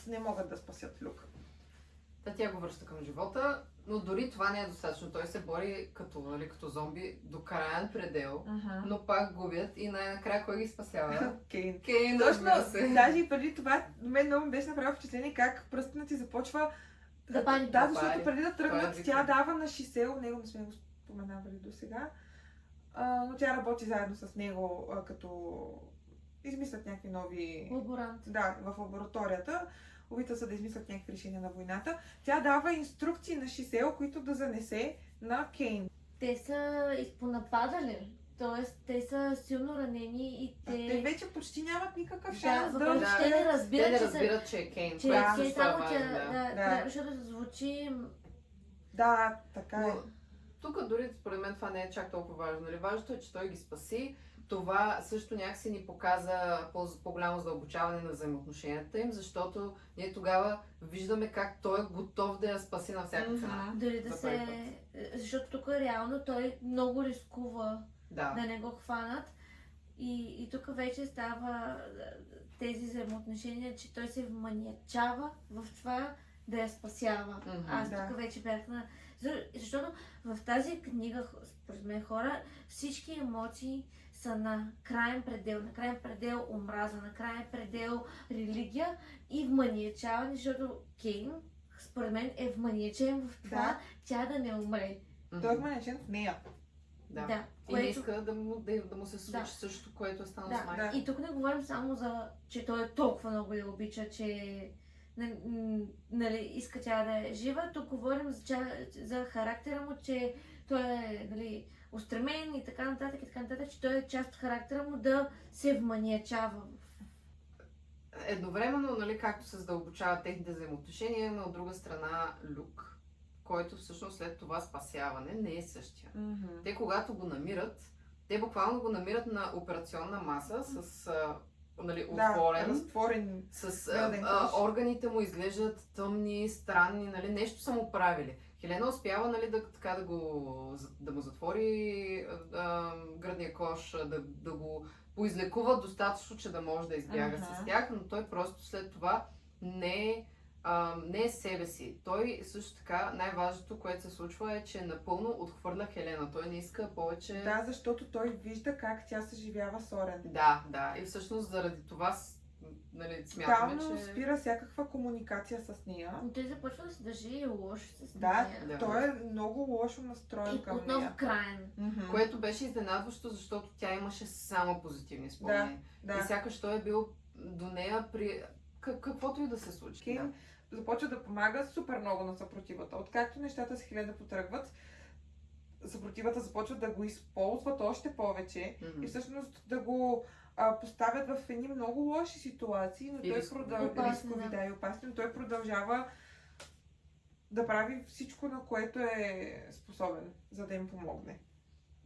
не могат да спасят Люк. Тя го връща към живота, но дори това не е достатъчно. Той се бори като зомби до краен предел, но пак губят и най-накрая кой ги спасява? Кейн. Кейн, Точно, разбира се. даже и преди това, мен много ми беше направо впечатление как пръстът ти започва Да пали. Да, защото преди да Това е тръгнат, вика. тя дава на Шисел, него не сме го споменавали до сега, но тя работи заедно с него, като измислят някакви нови... Лаборант. Да, в лабораторията. Опита се да измислят някакви решения на войната. Тя дава инструкции на Шисел, които да занесе на Кейн. Те са изпонападали. Тоест, те са силно ранени и Те вече почти нямат никакъв Да, шанс да... въпреки че те не Те разбират, не че разбират, че е Кейн. че което е също е само важно, тя, да. трябваше да звучи. Да, така е. Но тук дори според мен това не е чак толкова важно. Нали? Важното е, че той ги спаси. Това също някакси ни показа по-голямо задълбочаване на взаимоотношенията им, защото ние тогава виждаме как той е готов да я спаси на всяка цена. Дори да За се... първи Защото тук реално той много рискува Да. да не го хванат. И тук вече става тези взаимоотношения, че той се вманиачава в това да я спасява. Мгм. Аз Да. тук вече бях на... Защото в тази книга, според мен хора, всички емоции са на краен предел омраза, на краен предел религия и вманиачаване, защото Кейн, според мен, е вманиачен в това Да. тя да не умре. Той е манечен в нея. Да. Да, И не иска да му се случи Да. същото, което е станало Да, с майка. и тук не говорим само за, че той е толкова много я обича, че нали, иска тя да е жива. Тук говорим за характера му, че той е нали, устремен и така нататък, че той е част от характера му да се вманиачава. Едновременно, нали, както се задълбочават техните взаимоотношения, има от друга страна Люк, който всъщност след това спасяване не е същия. Те когато го намират, те буквално го намират на операционна маса с нали, отворен, разтворен. с белден кош. органите му изглеждат тъмни, странни, нали, нещо са му правили. Хелена успява нали, да му затвори гръдния кош, да го поизлекува достатъчно, че да може да избяга с тях, но той просто след това не е себе си. Той също така, най-важното, което се случва е, че напълно отхвърля Хелена. Той не иска повече... Да, защото той вижда как тя съживява Сорен. Да. И всъщност заради това нали, смятаме, Там че... спира всякаква комуникация с нея. Но той започва да се държи лошо с Да, нея. Да. той е много лошо настроен И към отново нея. краен. Което беше изненадващо, защото тя имаше само позитивни спомени. Да. И сякаш той е бил до нея при каквото и да се случи. Кейн започва да помага супер много на съпротивата. Откакто нещата с Хелена потръгват, съпротивата започват да го използват още повече Мгм. и всъщност да го поставят в едни много лоши ситуации, но И той рискови. рискови, да, и опасни, но той продължава да прави всичко, на което е способен, за да им помогне.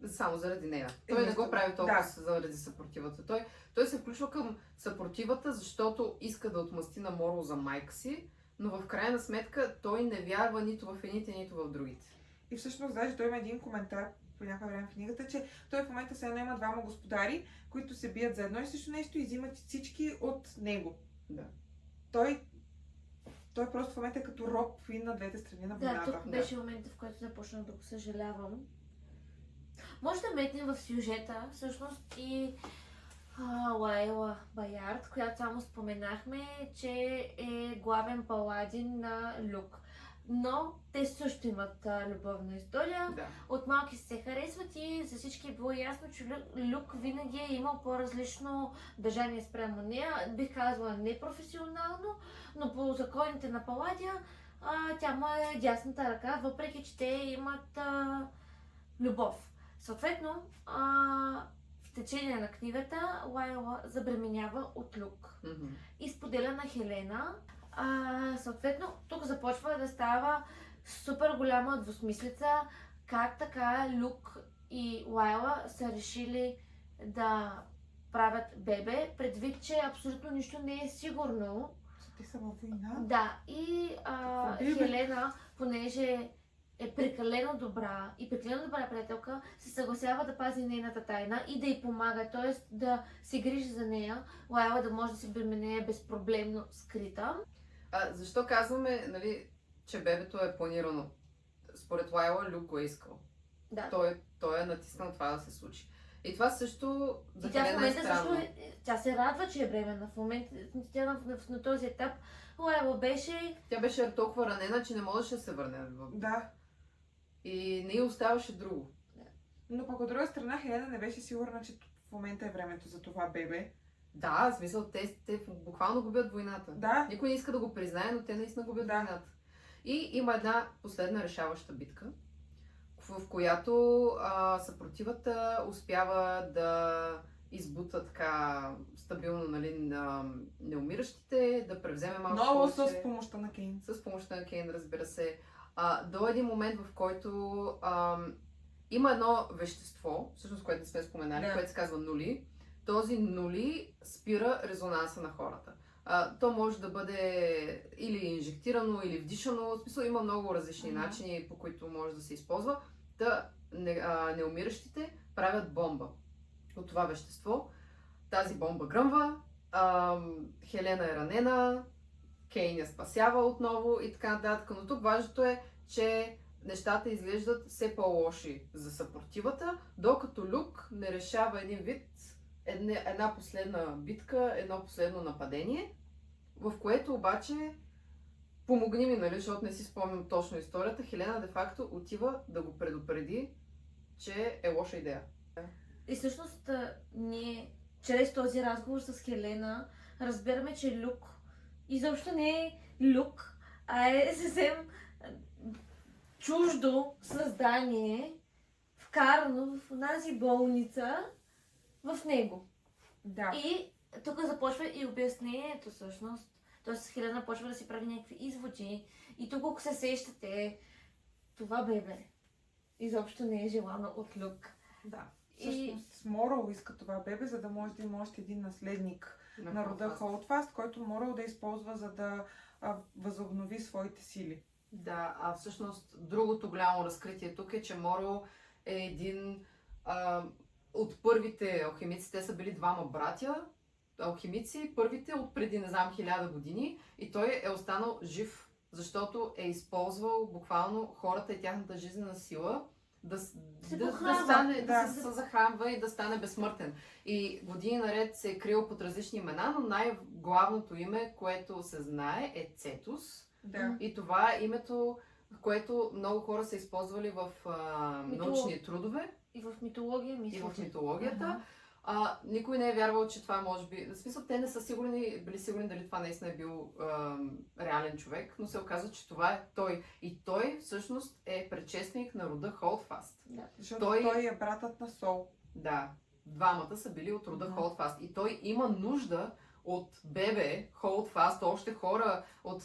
Само заради нея. Той не го прави толкова заради съпротивата. Той се включва към съпротивата, защото иска да отмъсти на Морл за майка си, но в крайна сметка той не вярва нито в едните, нито в другите. И всъщност, даже той има един коментар по някое време в книгата, че той в момента се има двама господари, които се бият за едно и също нещо и взимат всички от него. Да. Той просто в момента е като роб и на двете страни на Да, войната. тук беше момента, в който започнах да го съжалявам. Може да метнем в сюжета, всъщност и Лайла Баярд, която само споменахме, че е главен паладин на Люк. Но те също имат любовна история. Да. От малки се харесват и за всички е било ясно, че Люк винаги е имал по-различно държание спрямо нея. Бих казала непрофесионално, но по законите на Паладия тя му е дясната ръка, въпреки че те имат любов. Съответно, в течение на книгата Лайла забременява от Люк Мгм. и споделя на Хелена. Съответно, тук започва да става супер голяма двусмислица, как така Люк и Лайла са решили да правят бебе, предвид, че абсолютно нищо не е сигурно. Те са във война. Да, и Какво бебе? Хелена, понеже е прекалено добра и прекалено добра приятелка, се съгласява да пази нейната тайна и да й помага, т.е. да се грижи за нея, Лайла да може да се бременее безпроблемно скрита. Защо казваме, нали, че бебето е планирано? Според Лайла Люк го е искал. Да. Той е натиснал това да се случи. И това също за И тя в Хелена е момента също странно. тя се радва, че е бременна. В момента тя на този етап Лайла беше... Тя беше толкова ранена, че не можеше да се върне. Да. И не й оставаше друго. Но пък от друга страна Хелена не беше сигурна, че в момента е времето за това бебе. Да, в смисъл, те буквално губят войната. Да. Никой не иска да го признае, но те наистина губят Да. войната. И има една последна решаваща битка, в която съпротивата успява да избута така стабилно, нали, на неумиращите, да превземе малко Много повече. с помощта на Кейн. С помощта на Кейн, разбира се. До един момент, в който има едно вещество, всъщност, което не сме споменали, Да. което се казва нули. Този нули спира резонанса на хората. То може да бъде или инжектирано, или вдишано. В смисъл има много различни Мгм. начини, по които може да се използва. Неумиращите правят бомба от това вещество. Тази бомба гръмва, Хелена е ранена, Кейн я спасява отново и така нататък. Но тук важното е, че нещата изглеждат все по-лоши за съпротивата, докато Люк не решава един вид, една последна битка, едно последно нападение, в което обаче помогни ми, нали, защото не си спомням точно историята, Хелена де-факто отива да го предупреди, че е лоша идея. И всъщност ние чрез този разговор с Хелена разбираме, че Люк изобщо не е Люк, а е съвсем чуждо създание, вкарано в тази болница в него. Да. И тук започва и обяснението всъщност. Тоест Хелена почва да си прави някакви изводи. И тук, ако се сещате, това бебе изобщо не е желано от Люк. Да. И Всъщност Морал иска това бебе, за да може да има още един наследник на рода Холдфаст, който Морал да използва, за да възобнови своите сили. Да, всъщност другото голямо разкритие тук е, че Морал е един от първите алхимици. Те са били двама братя, алхимици, първите от преди, не знам, 1000 години, и той е останал жив, защото е използвал буквално хората и тяхната жизнена сила да се захранва и да стане безсмъртен. И години наред се е крил под различни имена, но най-главното име, което се знае, е Цетус. Да. И това е името, което много хора са използвали в научни трудове и в митология, и мисля. в митологията. Никой не е вярвал, че това може би... В смисъл, те не са били сигурни дали това наистина е бил реален човек, но се оказва, че това е той. И той всъщност е предшественик на рода Холдфаст. Да. Защото той е братът на Сол. Да, двамата са били от рода Мгм. Холдфаст. И той има нужда от бебе Холдфаст, още хора от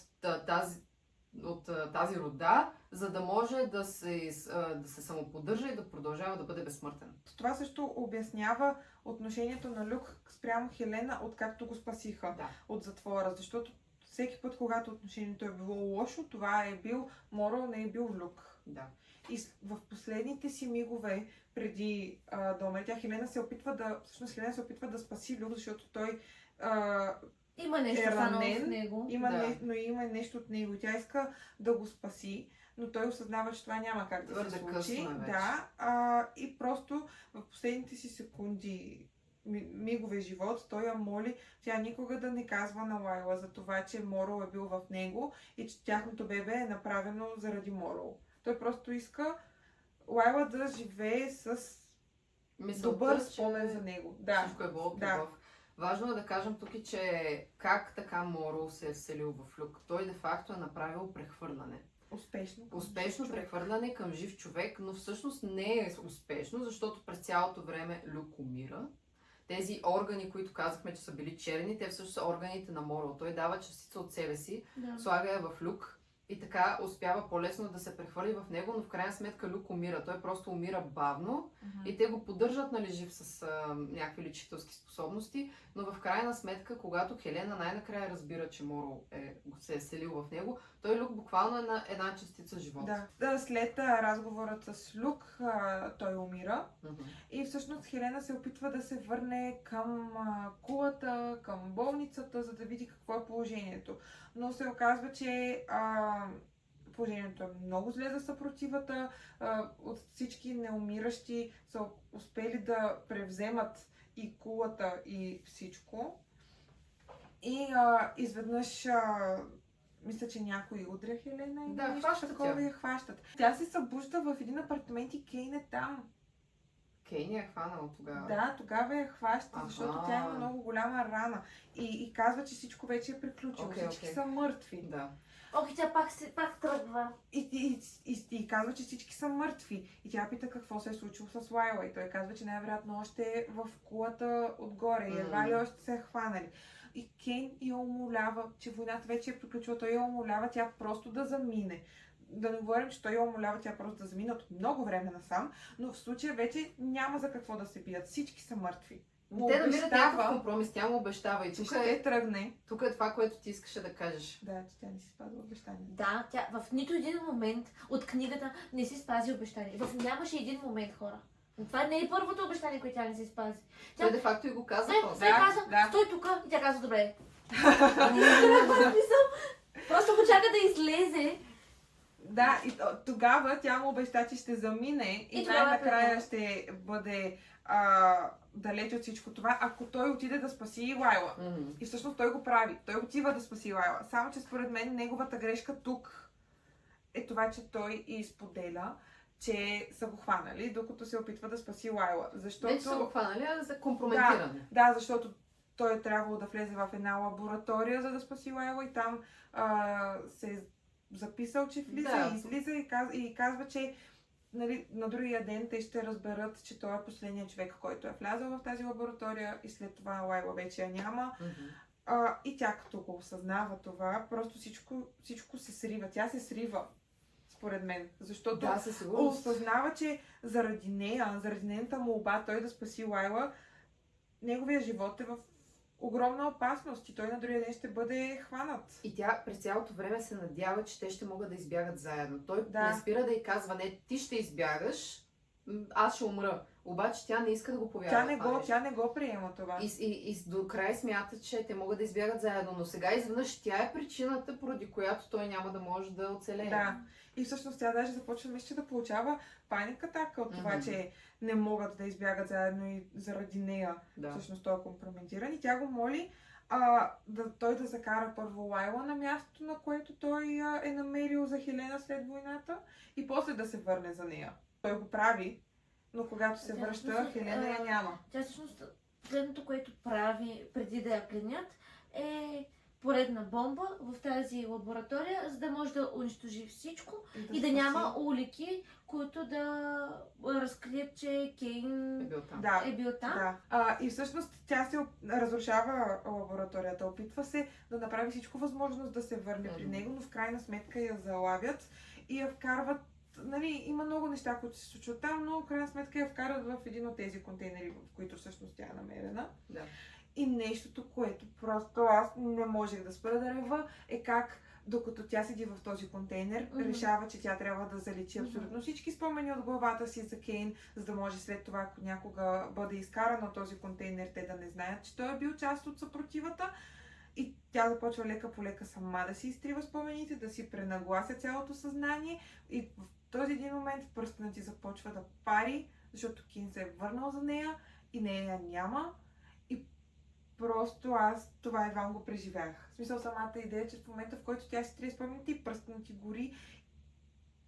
тази рода, за да може да се самоподдържа и да продължава да бъде безсмъртен. Това също обяснява отношението на Люк спрямо Хелена, откакто го спасиха Да. от затвора. Защото всеки път, когато отношението е било лошо, това е бил Морал, не е бил Люк. Да. И в последните си мигове, преди да умре, Хелена се опитва да спаси Люк, защото той Има нещо е станало ранен, в него. но има нещо от него. Тя иска да го спаси, но той осъзнава, че това няма как да се Твърде случи. късно е вече. Да, и просто в последните си секунди, мигове живот, той я моли тя никога да не казва на Лайла за това, че Морал е бил в него и че тяхното бебе е направено заради Морал. Той просто иска Лайла да живее с добър спомен за него. Да. Всичко е било от Да. любов. Важно е да кажем тук, че как така Морал се е вселил в Люк. Той де-факто е направил прехвърляне. Успешно прехвърляне към жив човек, но всъщност не е успешно, защото през цялото време Люк умира. Тези органи, които казахме, че са били черни, те всъщност са органите на Морал. Той дава частица от себе си, Да. слага я в Люк И така успява по-лесно да се прехвърли в него, но в крайна сметка Люк умира. Той просто умира бавно и те го поддържат, нали, жив с някакви лечителски способности, но в крайна сметка, когато Хелена най-накрая разбира, че Моро се е селил в него, той Люк буквално е на една частица живот. Да, след разговорът с Люк, той умира. И всъщност Хелена се опитва да се върне към кулата, към болницата, за да види какво е положението. Но се оказва, че положението е много зле за съпротивата. От всички неумиращи са успели да превземат и кулата, и всичко. И изведнъж мисля, че някой удря Хелена и Да, нещо хващат такова я. я хващат. Тя се събужда в един апартамент и Кейн е там. Кейн я е хванал тогава. Да, тогава я хваща, защото Аха. тя има много голяма рана. И казва, че всичко вече е приключило. Окей, Всички окей. са мъртви. Да. Окей, тя пак тръгва. И казва, че всички са мъртви. И тя пита какво се е случило с Лайла. И той казва, че най-вероятно още е в кулата отгоре. И едва ли още се е хванали. И Кейн я умолява, че войната вече е приключила. Той я умолява тя просто да замине. Да не говорим, че той я умолява тя просто да замине от много време насам. Но в случая вече няма за какво да се бият. Всички са мъртви. Те намират някакъв компромис, тя му обещава и че тук ще тръгне. тук е това, което ти искаше да кажеш. Да, че тя не си спазва обещанието. Да, тя в нито един момент от книгата не си спази обещание. Нямаше един момент, хора. Това не е първото обещание, което тя не си спази. Той де факто и го каза. после. Той каза, да. стой тук и тя каза, добре. Просто го чака да излезе. Да, и тогава тя му обеща, че ще замине и тогава най-накрая ще бъде далеч от всичко това, ако той отиде да спаси Лайла. И всъщност той го прави. Той отива да спаси Лайла. Само че според мен неговата грешка тук е това, че той изподеля, че са го хванали, докато се опитва да спаси Лайла. Защото... Вече са го хванали, а за компрометиране. Да, защото той е трябвало да влезе в една лаборатория, за да спаси Лайла и там се е записал, че влиза Да. и излиза и казва, че нали, на другия ден те ще разберат, че той е последният човек, който е влязъл в тази лаборатория и след това Лайла вече я няма. И тя като го осъзнава това, просто всичко се срива. Тя се срива, според мен. Защото Да, със сигурност. осъзнава, че заради нея, заради нейната молба той да спаси Лайла, неговия живот е в огромна опасност и той на другия ден ще бъде хванат. И тя през цялото време се надява, че те ще могат да избягат заедно. Той Да. не спира да й казва, не, ти ще избягаш, аз ще умра. Обаче тя не иска да го повярва. Тя не го приема това. И до край смята, че те могат да избягат заедно, но сега изведнъж тя е причината, поради която той няма да може да оцелее. Да. И всъщност тя даже започва мисля, да получава паникатака от това, че не могат да избягат заедно и заради нея. Да. Всъщност той е компрометиран и тя го моли той да закара първо Лайла на мястото, на което той е намерил за Хелена след войната и после да се върне за нея. Той го прави, но когато се връща, Хелена я няма. Тя всъщност следното, което прави преди да я пленят, е поредна бомба в тази лаборатория, за да може да унищожи всичко и да няма улики, които да разкрият, че Кейн е бил там. Да. И всъщност тя се разрушава лабораторията, опитва се да направи всичко възможно да се върне при него, но в крайна сметка я залавят и я вкарват. Нали, има много неща, които се случват там, но в крайна сметка я вкарат в един от тези контейнери, в които всъщност тя е намерена. Да. И нещото, което просто аз не можех да спра да рева, е как докато тя седи в този контейнер, решава, че тя трябва да заличи абсолютно всички спомени от главата си за Кейн, за да може след това, ако някога бъде изкаран от този контейнер, те да не знаят, че той е бил част от съпротивата. И тя започва лека по лека сама да си изтрива спомените, да си пренаглася цялото съзнание и в този един момент пръстът ти започва да пари, защото Кейн се е върнал за нея и нея я няма. И просто аз това едва го преживях. В смисъл самата идея, че в момента, в който тя си трие спомените и пръстът ти гори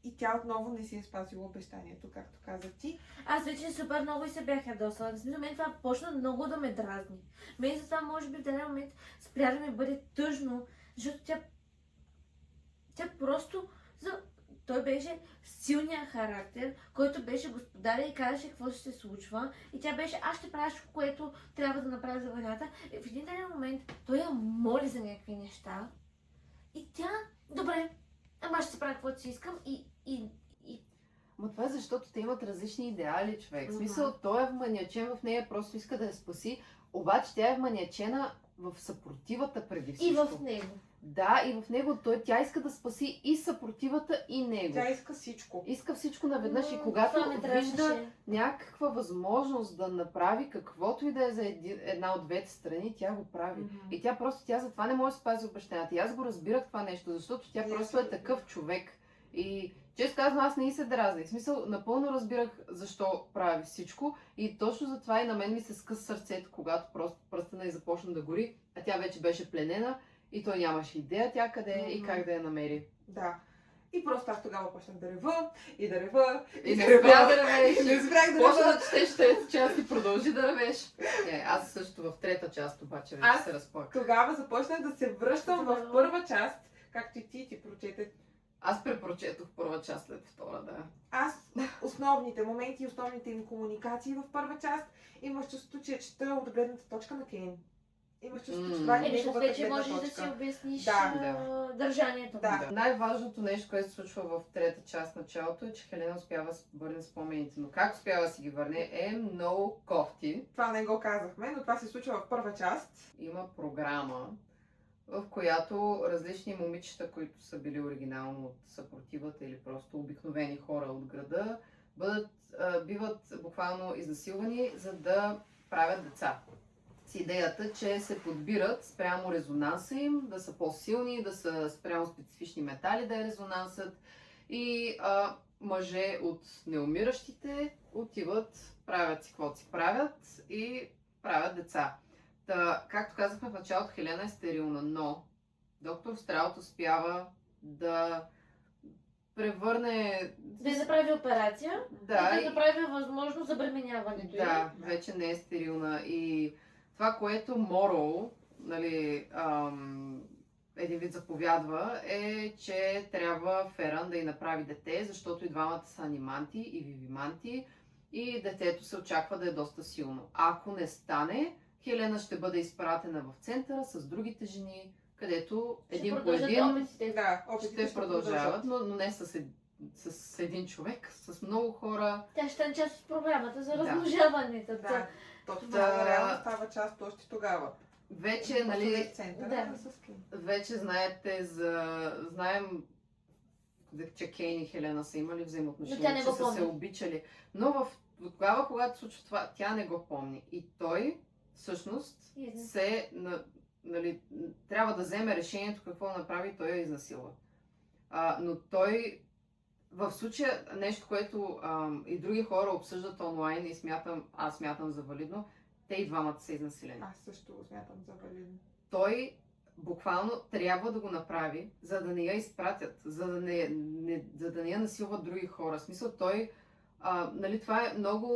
и тя отново не си е спасила обещанието, както каза ти. Аз вече супер много и се бях ядосала. В смисъл, мен това почна много да ме дразни. Мен за това може би в даден момент спря да ми бъде тъжно, защото тя просто... Той беше силният характер, който беше господаря и казваше какво ще се случва. И тя беше, аз ще правя всичко, което трябва да направя за войната. И в един момент той я моли за някакви неща. И тя, добре, ама ще си правя каквото си искам и Ма това е защото те имат различни идеали, човек. В Мгм. смисъл, той е вманиачен в нея, просто иска да я спаси, обаче тя е вманиачена в съпротивата преди всичко. и в него. Да, и в него тя иска да спаси и съпротивата, и него. Тя иска всичко. Иска всичко наведнъж и Това когато не вижда трябваше. някаква възможност да направи каквото и да е за една от двете страни, тя го прави. Мгм. И тя затова не може да спази обещанията. И аз го разбирах това нещо, защото тя И аз просто го е такъв разбирах. човек. И често казвам, аз не и се дразних. В смисъл, напълно разбирах защо прави всичко. И точно затова и на мен ми се скъса сърцето, когато просто пръстена и започна да гори, а тя вече беше пленена и той нямаше идея тя къде е и Мгм. как да я намери. Да. И просто аз тогава почнах да рева, и да рева, И не да спря да рева. ревеш. Не спрях да Почна рева. да четеш трета част и продължи да ревеш. Аз също в трета част обаче вече Аз се разплаках. Тогава започнах да се връщам в първа част, както и ти прочете. Аз препрочетох първа част след втора, да. Аз основните моменти и основните им комуникации в първа част имах чувството, че чета от гледната точка на Кейн. Имах чувството, че това е Защото неговата вече гледна можеш да точка. си обясниш Да, държанието. Да. Най-важното нещо, което се случва в трета част началото е, че Хелена успява да си върне спомените. Но как успява да си ги върне е много кофти. Това не го казахме, но това се случва в първа част. Има програма, в която различни момичета, които са били оригинално от съпротивата или просто обикновени хора от града, биват буквално изнасилвани, за да правят деца. С идеята, че се подбират спрямо резонанса им, да са по-силни, да са спрямо специфични метали да е резонансът и мъже от неумиращите отиват, правят си каквото си правят и правят деца. Та, както казахме в началото, Хелена е стерилна, но доктор Страут успява да превърне... Да направи операция Да, и да направи възможно забременяването. да, вече не е стерилна. И това, което Морол, нали, един вид заповядва, е, че трябва Феран да й направи дете, защото и двамата са аниманти и вивиманти и детето се очаква да е доста силно. Ако не стане, Хелена ще бъде изпратена в центъра с другите жени, където един по един опитите. Да, опитите ще продължават, но не с един човек, с много хора. Тя ще стане част от програмата за Да. размножаването. Да, точно Да. това реално става част още тогава. Вече, нали, В центъра Да. с Кейн. вече знаем, че Кейн и Хелена са имали Но тя взаимоотношения, не че го са се помни. обичали. Но тогава, когато случва това, тя не го помни. И той, всъщност, нали, трябва да вземе решението какво да направи, той я изнасилва. Но той, в случая, нещо, което и други хора обсъждат онлайн и аз смятам за валидно, те и двамата са изнасилени. Аз също го смятам за валидно. Той буквално трябва да го направи, за да не я изпратят, за да не я насилват други хора. В смисъл, той, нали, това е много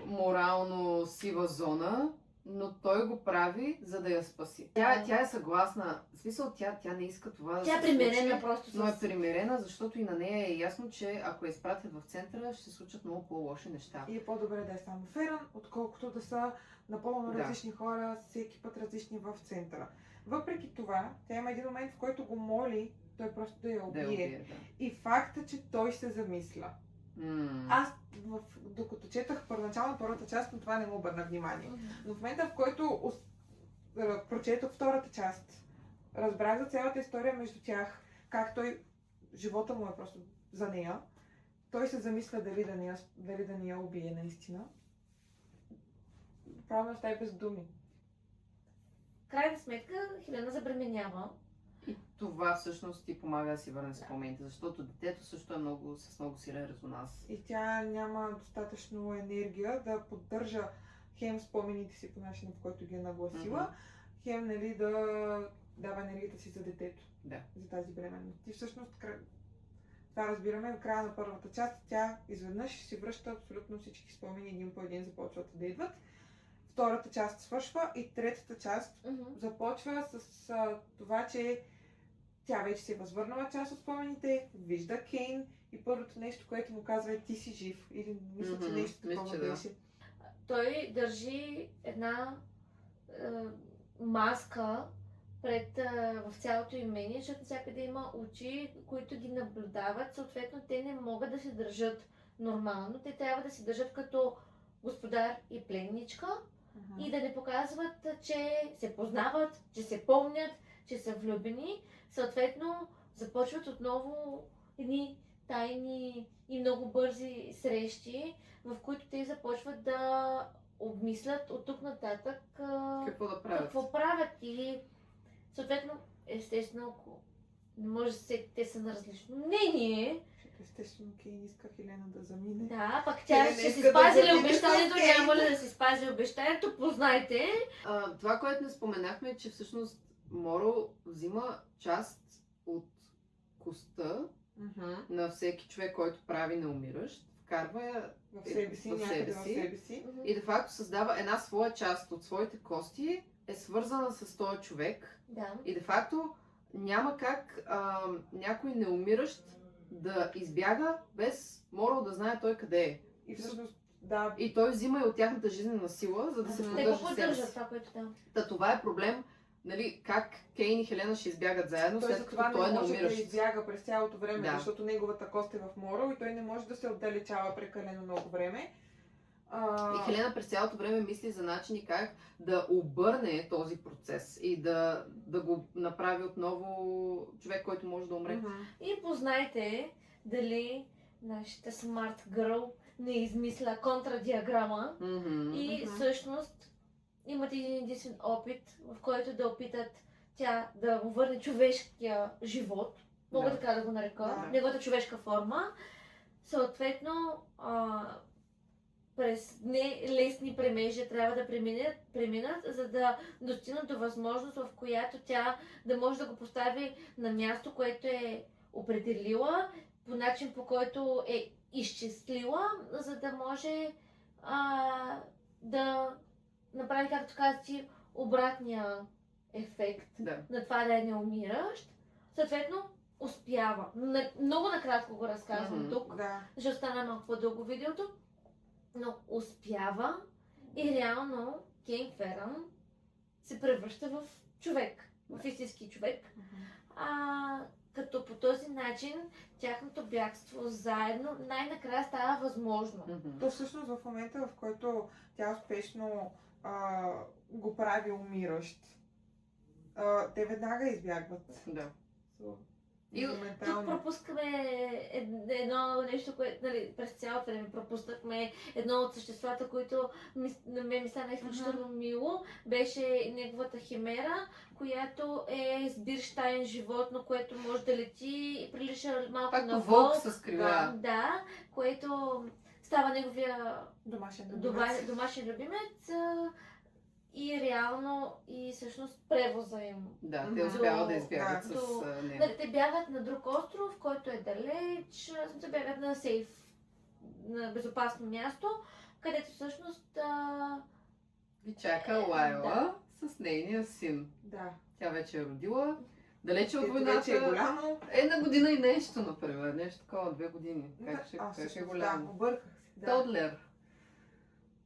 морално сива зона, но той го прави, за да я спаси. Тя е съгласна. В смисъл, тя не иска това да Тя е се примирена случи, просто но е с... примирена, защото и на нея е ясно, че ако я изпратят в центъра, ще се случат много по-лоши неща. И е по-добре да е само Феран, отколкото да са напълно Да. различни хора, всеки път различни в центъра. Въпреки това, тя има един момент, в който го моли той просто да я Да я убие. убие, да. И факта, че той се замисля. Аз, докато четах първоначално първата част, на това не му обърна внимание. Но в момента, в който прочетох втората част, разбрах за цялата история между тях, как той, живота му е просто за нея, той се замисля дали да ни я убие наистина. Правилно става без думи. Крайна сметка, Хелена забременява. И това всъщност ти помага да си върне спомените, защото детето също е с много силен резонанс. И тя няма достатъчно енергия да поддържа хем спомените си по начина, по който ги е нагласила, хем, нали, да дава енергията си за детето. Да. За тази бременност. И всъщност, това разбираме, в края на първата част тя изведнъж си връща абсолютно всички спомени, един по един започват да идват. Втората част свършва и третата част започва с това, че тя вече се е възвърнала част от спомените, вижда Кейн и първото нещо, което му казва е ти си жив. Или мисля, че нещо мисля, такова че да. беше. Той държи една маска в цялото имение, защото всякъде има очи, които ги наблюдават. Съответно, те не могат да се държат нормално. Те трябва да се държат като господар и пленничка и да не показват, че се познават, че се помнят, че са влюбени. Съответно, започват отново едни тайни и много бързи срещи, в които те започват да обмислят от тук нататък Какво да правят? какво правят. И съответно, естествено, ако не може да се, те са на различно мнение, Естествено, Кейн иска Хелена да замине. да, пък тя Или не ще си иска да спази ли замине обещанието, с Кейн? няма ли да си спази обещанието, познайте. Това, което не споменахме, е, че всъщност Моро взима част от коста на всеки човек, който прави неумиращ, вкарва я В себе си, в някъде себе в си. себе си. и де факто създава една своя част от своите кости, е свързана с този човек. Да. И де факто няма как някой неумиращ да избяга без Моро да знае той къде е. И всъщност, да, И той взима и от тяхната жизнена сила, за да се Те го Те го поддържа себе поддържат си. това, което да. Та това е проблем, нали, как Кейн и Хелена ще избягат заедно, той след за като това той е не може да неумиращ. избяга през цялото време, Да. защото неговата кост е в Моро и той не може да се отдалечава прекалено много време. И Хелена през цялото време мисли за начини как да обърне този процес и да го направи отново човек, който може да умре. И познайте дали нашата смарт гърл не измисля контрадиаграма и всъщност имат един единствен опит, в който да опитат тя да му върне човешкия живот, мога Да. така да го нарека, Да. неговата човешка форма. Съответно, през нелесни премежи трябва да преминат, за да достигнат до възможност, в която тя да може да го постави на място, което е определила, по начин, по който е изчислила, за да може да направи, както каза ти, обратния ефект Да. на това да е неумиращ. Съответно, успява. Много накратко го разказвам тук, Да. защото стана малко по-дълго видеото, но успява и реално Кейн Ферън се превръща в човек, в истински човек. Като по този начин тяхното бягство заедно най-накрая става възможно. То всъщност в момента, в който тя успешно го прави умиращ, те веднага избягват. Да. И Тук моментално. пропускаме едно нещо, което през цялото време пропускахме. Едно от съществата, които на мен ми стана изключително мило, беше неговата химера, която е сбирщайн животно, което може да лети и прилича малко Пак на вълк с крила. Да, което става неговия Домашен любимец и реално и всъщност превоза им. Да, те успяват да избягат До- с нея. Те бягат на друг остров, който е далеч, те бягат на сейф, на безопасно място, където всъщност И чака Лайла с нейния син. Да. Тя вече е родила. Далече от Дето войната. вече е голямо. Една година и нещо, например. Нещо такова, 2 години. Как ще как е всъщност, голямо. Да, обърках се. Да. Тодлер.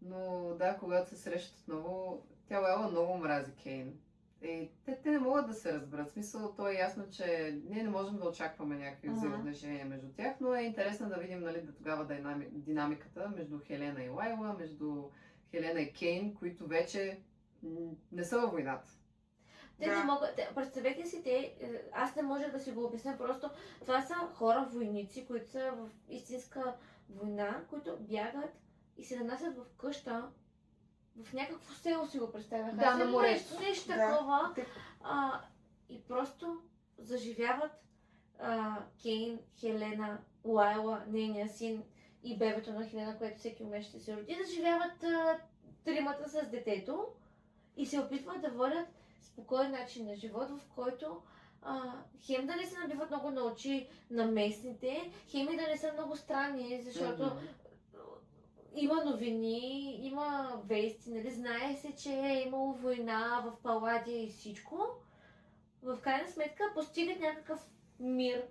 Но да, когато се срещат отново, тя Лайла много мрази Кейн. И те не могат да се разберат. В смисъл, то е ясно, че ние не можем да очакваме някакви взаимоотношения между тях, но е интересно да видим, нали, тогава да е динамиката между Хелена и Лайла, между Хелена и Кейн, които вече не са във войната. те не могат. Представете си, аз не можех да си го обясня, просто това са хора войници, които са в истинска война, които бягат и се нанасят в къща. В някакво село си го представях. Да, на морето. Нещо Да. такова. И просто заживяват Кейн, Хелена, Лайла, нейния син и бебето на Хелена, което всеки момент ще се роди. Заживяват тримата с детето и се опитват да водят спокоен начин на живот, в който хем да не се набиват много на очи на местните, хем и да не са много странни, защото има новини, има вести, нали? Знае се, че е имало война в Паладия и всичко. В крайна сметка постигат някакъв мир,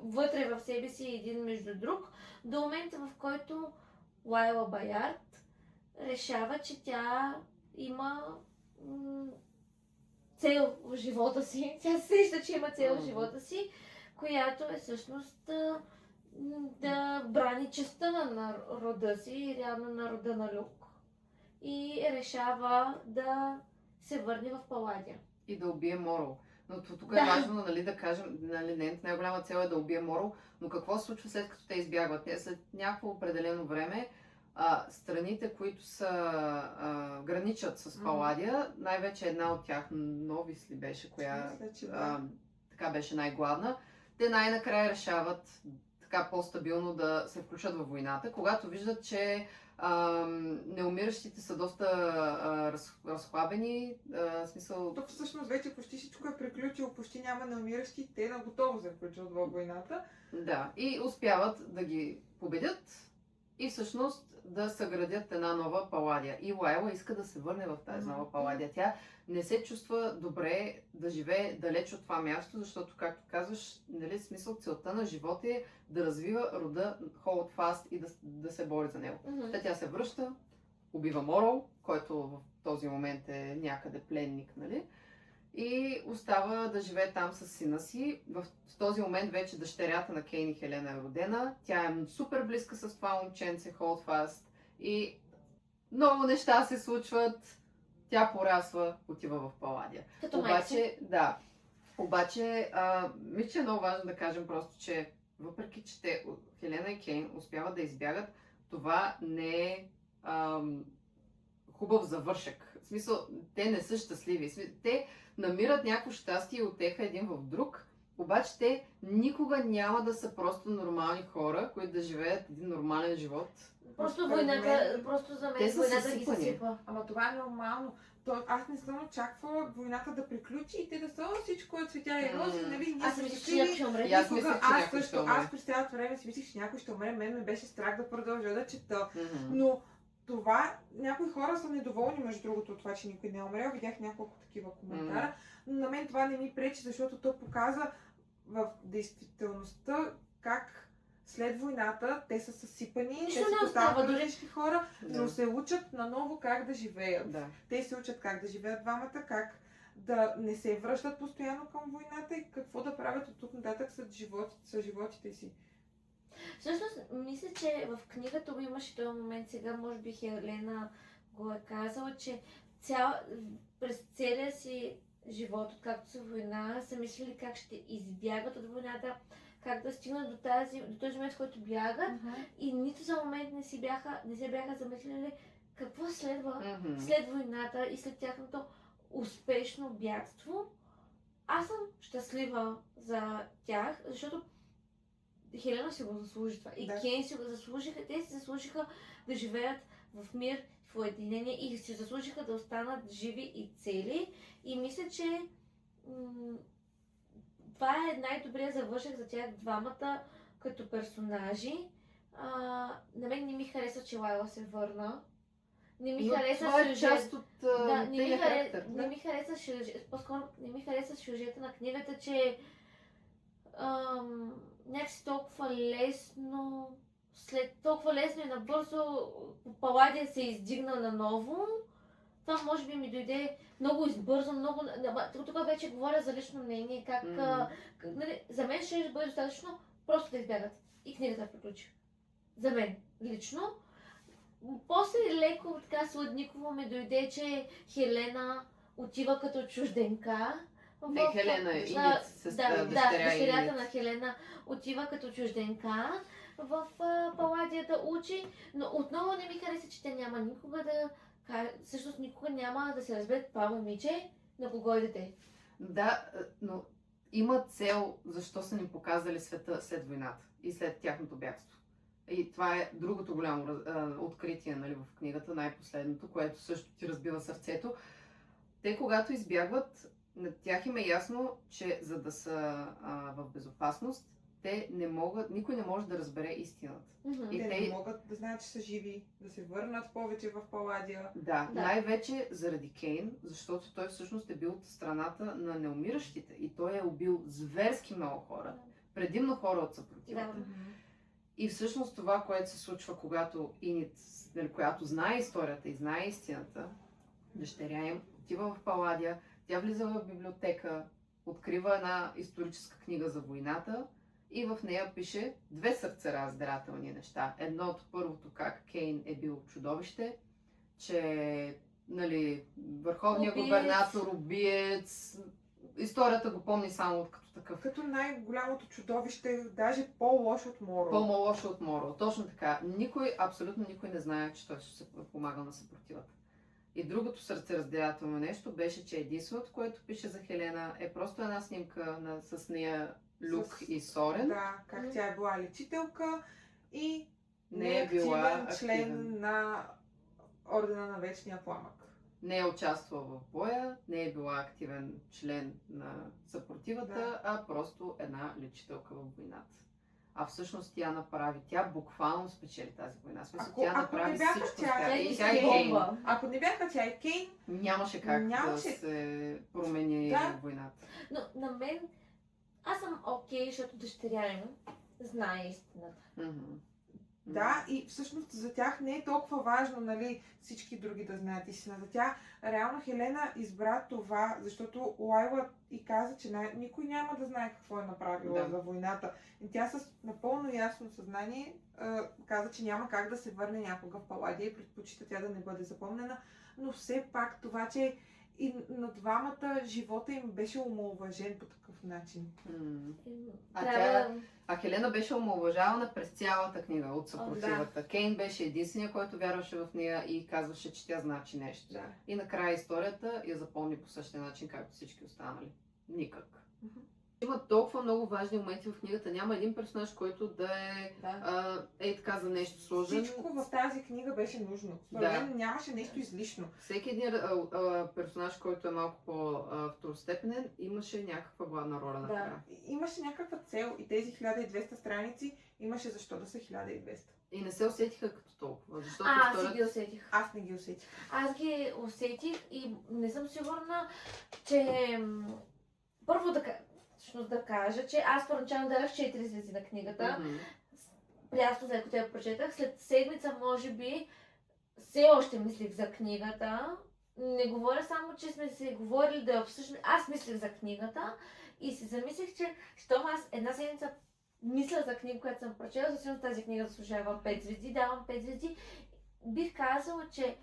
вътре в себе си, един между друг, до момента, в който Лайла Баярд решава, че тя има цел в живота си. Тя се сеща, че има цел в живота си, която е всъщност да брани честта на рода си и реално на рода на Люк. И решава да се върне в Паладия. И да убие Морол. Но тук Да. е важно, нали, да кажем, нали, нейната най-голяма цел е да убие Морол, но какво се случва след като те избягват? Те след някакво определено време, страните, които граничат с Паладия, най-вече една от тях, Новис ли беше, коя Мисля, че да. така беше най-главна, те най-накрая решават така по-стабилно да се включат във войната, когато виждат, че неумиращите са доста разхлабени, в смисъл... Тук всъщност вече почти всичко е приключило, почти няма неумиращи, те на готово се включват във войната. Да, и успяват да ги победят и всъщност да съградят една нова Паладия. И Лайла иска да се върне в тази нова Паладия. Тя не се чувства добре да живее далеч от това място, защото, както казваш, нали, смисъл, целта на живота е да развива рода Holdfast и да се бори за него. Тя се връща, убива Морол, който в този момент е някъде пленник, нали? И остава да живее там с сина си. В този момент вече дъщерята на Кейн и Хелена е родена. Тя е супер близка с това момченце, Holdfast. И много неща се случват. Тя порасва, отива в Паладия. Като майка си. Обаче, да. Обаче, мисля, че е много важно да кажем просто, че въпреки, че Хелена и Кейн успяват да избягат, това не е хубав завършек. В смисъл, те не са щастливи. Те намират някакво щастие и утеха един в друг, обаче те никога няма да са просто нормални хора, които да живеят един нормален живот. Просто Според войната, мен, просто за те мен са войната ги съсипани. съсипа. Ама това е нормално. Аз не съм очаквала войната да приключи и те да са всичко е цветя и рози, нали? Ние Аз сме мисля, че някой ще щастливи. умре. И аз мисля, че Аз някой ще също, умре. аз през цялото време си мислих, че някой ще умре. Мен ме беше страх да продължа да чета. Мгм. Но това, някои хора са недоволни, между другото, от това, че никой не е умрял. Видях няколко такива коментара. Но на мен това не ми пречи, защото то показа в действителността как след войната те са съсипани, те Нищо са не остава, тотално дори- различни хора, но Да. се учат наново как да живеят. Да. Те се учат как да живеят двамата, как да не се връщат постоянно към войната и какво да правят от тук нататък с животите си. Всъщност, мисля, че в книгата го имаше този момент, сега може би Хелена го е казала, че през целия си живот, откакто са война, са мислили как ще избягат от войната, как да стигнат до този момент, в който бягат и нито за момент не се бяха замислили какво следва Мгм. след войната и след тяхното успешно бягство. Аз съм щастлива за тях, защото Хелена си го заслужи това. И Да. Кейн си го заслужиха. Те си заслужиха да живеят в мир, в уединение и си заслужиха да останат живи и цели. И мисля, че това е най-добрият завършек за тях двамата като персонажи. На мен не ми харесва, че Лайла се върна. Не ми Но хареса това е сюжет. част от Да, техния характер. не ми хареса сюжет, по-скоро не ми хареса сюжета на книгата, че някакси толкова лесно и набързо Паладия се издигна наново. Това може би ми дойде много избързо, много... Тук вече говоря за лично мнение, как... нали, за мен ще бъде достатъчно просто да избягат. И книгата приключи. За мен, лично. После леко, така сладниково ми дойде, че Хелена отива като чужденка. Хелена е Инит, Да, дъщеря дъщерята Инит. на Хелена отива като чужденка в Паладия да учи, но отново не ми хареса, че те няма никога всъщност никога няма да се разберат това момиче на кого е дете. Да, но има цел защо са ни показали света след войната и след тяхното бягство. И това е другото голямо откритие, нали, в книгата, най-последното, което също ти разбива сърцето. Те, когато избягват, на тях им е ясно, че за да са в безопасност, никой не може да разбере истината. И Те те- не могат да знаят, че са живи, да се върнат повече в Паладия. Да, Да. най-вече заради Кейн, защото той всъщност е бил от страната на неумиращите и той е убил зверски много хора, предимно хора от съпротивата. Да. И всъщност това, което се случва, когато Инит, която знае историята и знае истината, дъщеря им отива в Паладия, Тя влиза в библиотека, открива една историческа книга за войната и в нея пише две сърцераздирателни неща. Едното, първото, как Кейн е бил чудовище, че нали, върховният Убиец. губернатор, убиец, историята го помни само като такъв. Като най-голямото чудовище, даже по-лошо от Моро. По-лошо от Моро. Точно така. Никой, абсолютно никой не знае, че той ще се помага на съпротивата. И другото сърцераздирателно нещо беше, че единственото, което пише за Хелена, е просто една снимка с нея Люк и Сорен. Да, как тя е била лечителка и Не е била неактивен член активен. на Ордена на Вечния Пламък. Не е участвала в боя, не е била активен член на съпротивата, Да. а просто една лечителка в войната. А всъщност тя буквално спечели тази война. В смисъл, тя Ако направи не бяха всичко. тя, така. Тя И е тя е Кейн. бомба. Ако не бяха тя и Кейн, Нямаше как да Нямаше. се промени Да. войната. Но на мен, аз съм окей, защото дъщеря им знае истината. Мгм. да, и всъщност за тях не е толкова важно, нали, всички други да знаят истината. Тя, реално Хелена избра това, защото Лайла и каза, че никой няма да знае какво е направила Да. за войната. И тя с напълно ясно съзнание каза, че няма как да се върне някога в Паладия и предпочита тя да не бъде запомнена. Но все пак това, че и на двамата живота им беше омаловажен по такъв начин. М. А Трябва... А Хелена беше омалуважавана през цялата книга от съпротивата. да. Кейн беше единствения, който вярваше в нея и казваше, че тя значи нещо. Да. И накрая историята я запомни по същия начин, както всички останали. Никак. Мгм. Има толкова много важни моменти в книгата. Няма един персонаж, който да е Да. така за нещо сложен. Всичко в тази книга беше нужно. Според Да. мен нямаше нещо излишно. Всеки един персонаж, който е малко по-второстепенен, имаше някаква главна роля накрая. Имаше някаква цел и тези 1200 страници имаше защо да са 1200. И не се усетиха като толкова. Защото Аз си историята... ги усетих. Аз не ги усетих. Аз ги усетих и не съм сигурна, че... Първо да кажа, че аз първоначално дадах 4 звезди на книгата. Мгм. Прясно след като я прочетах. След седмица, може би, все още мислих за книгата. Не говоря само, че сме се говорили да я обсъждаме. Аз мислих за книгата и си замислих, че щом аз една седмица мисля за книга, която съм прочела, също тази книга заслужава 5 звезди, давам 5 звезди. Бих казала, че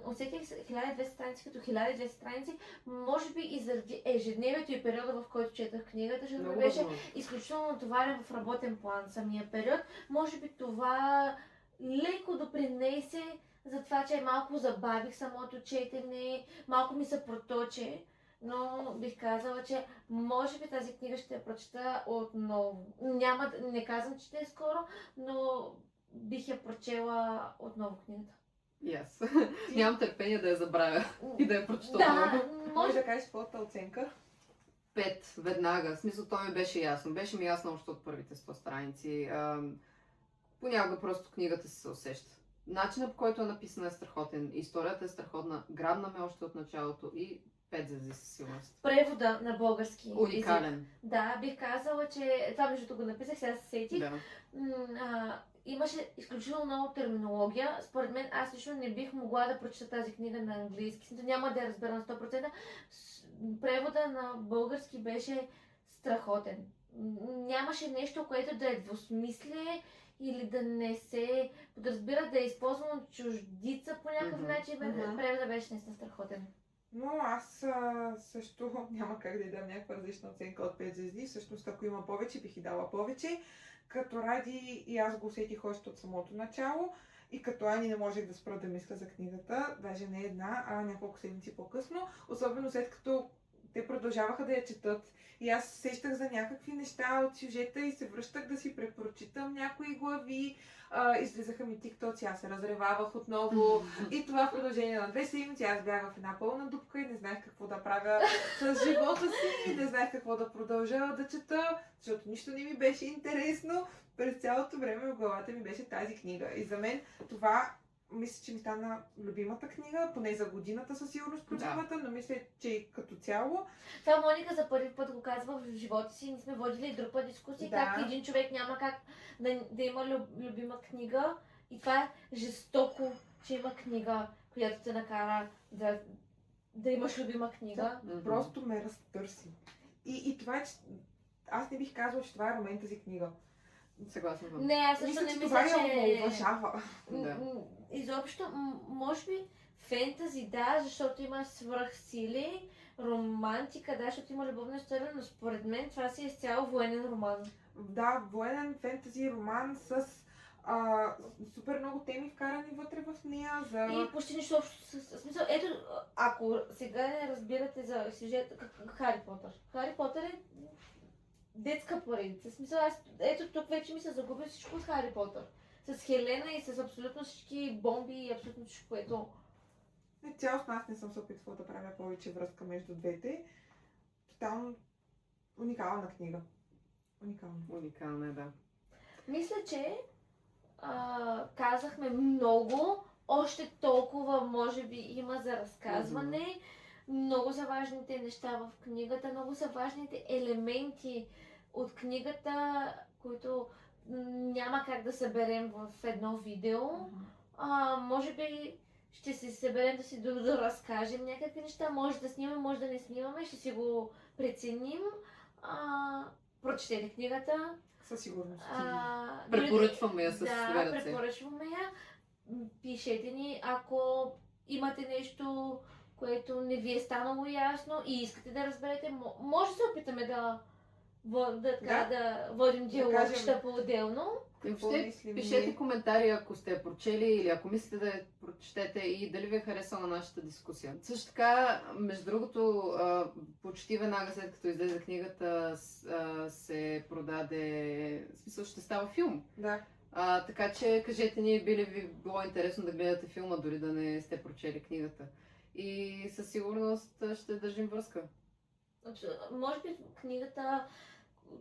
усетих 1200 страници като 1200 страници, може би и заради ежедневието и периода, в който четах книгата, защото ми Много беше възможно. изключително натоварен в работен план самия период. Може би това леко допринесе за това, че малко забавих самото четене, малко ми се проточи, но бих казала, че може би тази книга ще я прочета отново. Не казвам, че ще е скоро, но бих я прочела отново книгата. И аз. Нямам търпение да я забравя и да я прочета Да, отново. Може може да кажеш твоята оценка? 5, веднага. В смисъл, то ми беше ясно. Беше ми ясно още от първите 100 страници. Понякога просто книгата се усеща. Начинът, по който е написана е страхотен. Историята е страхотна. Грабна ме още от началото и 5 звезди със сигурност. превода на български език. Уникален. Да, бих казала, че това между го написах, сега се сетих. Да. Имаше изключително много терминология. Според мен аз лично не бих могла да прочета тази книга на английски. Няма да я разбера на 100%. Превода на български беше страхотен. Нямаше нещо, което да е двусмислие или да не се подразбира да е използвано чуждица по някакъв Мгм. начин. Мгм. Превода беше наистина страхотен. Но аз също няма как да й дам някаква различна оценка от 5 звезди. Всъщност, ако има повече, бих и дала повече. Като Ради и аз го усетих още от самото начало. И като Ани не можех да спра да мисля за книгата, даже не една, а няколко седмици по-късно. Особено след като те продължаваха да я четат. И аз сещах за някакви неща от сюжета и се връщах да си препрочитам някои глави. Излизаха ми тиктоци, аз се разревавах отново. И това в продължение на 2 седмици аз бях в една пълна дупка и не знаех какво да правя с живота си, не знаех какво да продължа да чета, защото нищо не ми беше интересно. През цялото време в главата ми беше тази книга. И за мен това мисля, че ми стана любимата книга, поне за годината със сигурност любимата, но мисля, че и като цяло. Това Моника за първи път го казва в живота си. Ние сме водили и друг път дискусии, Да. как един човек няма как да има любима книга. И това е жестоко, че има книга, която те накара да имаш любима книга. Просто ме разтърси. И това е, че аз не бих казала, че това е роман тази книга. Съгласна съм. Е, Не, аз също не че мисля, това че... я уважава. Да. Изобщо, може би фентази, да, защото има свръхсили, романтика, да, защото има любовна история, но според мен това си е изцяло военен роман. Да, военен фентази роман с супер много теми вкарани вътре в нея. За... И почти нищо общо с смисъл. Ето, ако сега не разбирате за сюжет, Хари Потър. Хари Потър е детска поредица. В смисъл, ето тук вече ми се загуби всичко с Хари Потър. С Хелена и с абсолютно всички бомби и абсолютно всичко, което... Цялостно аз не съм се опитвала да правя повече връзка между двете. Тотално уникална книга. Уникална. Уникална е, да. Мисля, че казахме много, още толкова може би има за разказване. Много са важните неща в книгата, много са важните елементи от книгата, които няма как да съберем в едно видео. Може би ще се съберем да си да разкажем някакви неща, може да снимаме, може да не снимаме, ще си го преценим. Прочетете книгата. Със сигурност. Препоръчваме я с две Да, ръце. препоръчваме я. Пишете ни, ако имате нещо, което не ви е станало ясно и искате да разберете, може да се опитаме да водим диалогчета по-отделно. Какво Въобще, мислим пишете ние? коментари, ако сте я прочели или ако мислите да я прочетете и дали ви е харесала нашата дискусия. Също така, между другото, почти веднага след като излезе книгата, се продаде, в смисъл ще става филм. Да. Така че кажете ни, би ли ви било интересно да гледате филма, дори да не сте прочели книгата. И със сигурност ще държим връзка. Може би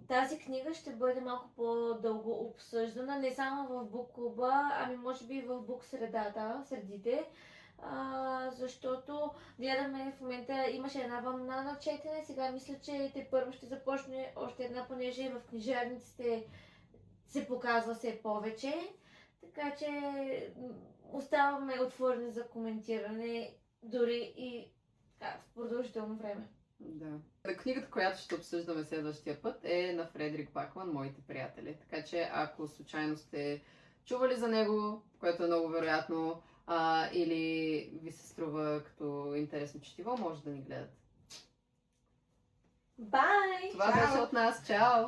тази книга ще бъде малко по-дълго обсъждана, не само в бук клуба, ами може би и в бук средите, защото гледаме в момента, имаше една вълна на четене, сега мисля, че те първо ще започне още една, понеже в книжарниците се показва все повече, така че оставаме отворени за коментиране дори и в продължително време. Да. Книгата, която ще обсъждаме следващия път е на Фредерик Бакман, Моите приятели. Така че ако случайно сте чували за него, което е много вероятно, или ви се струва като интересно четиво, може да ни гледате. Бай! Това беше от нас. Чао!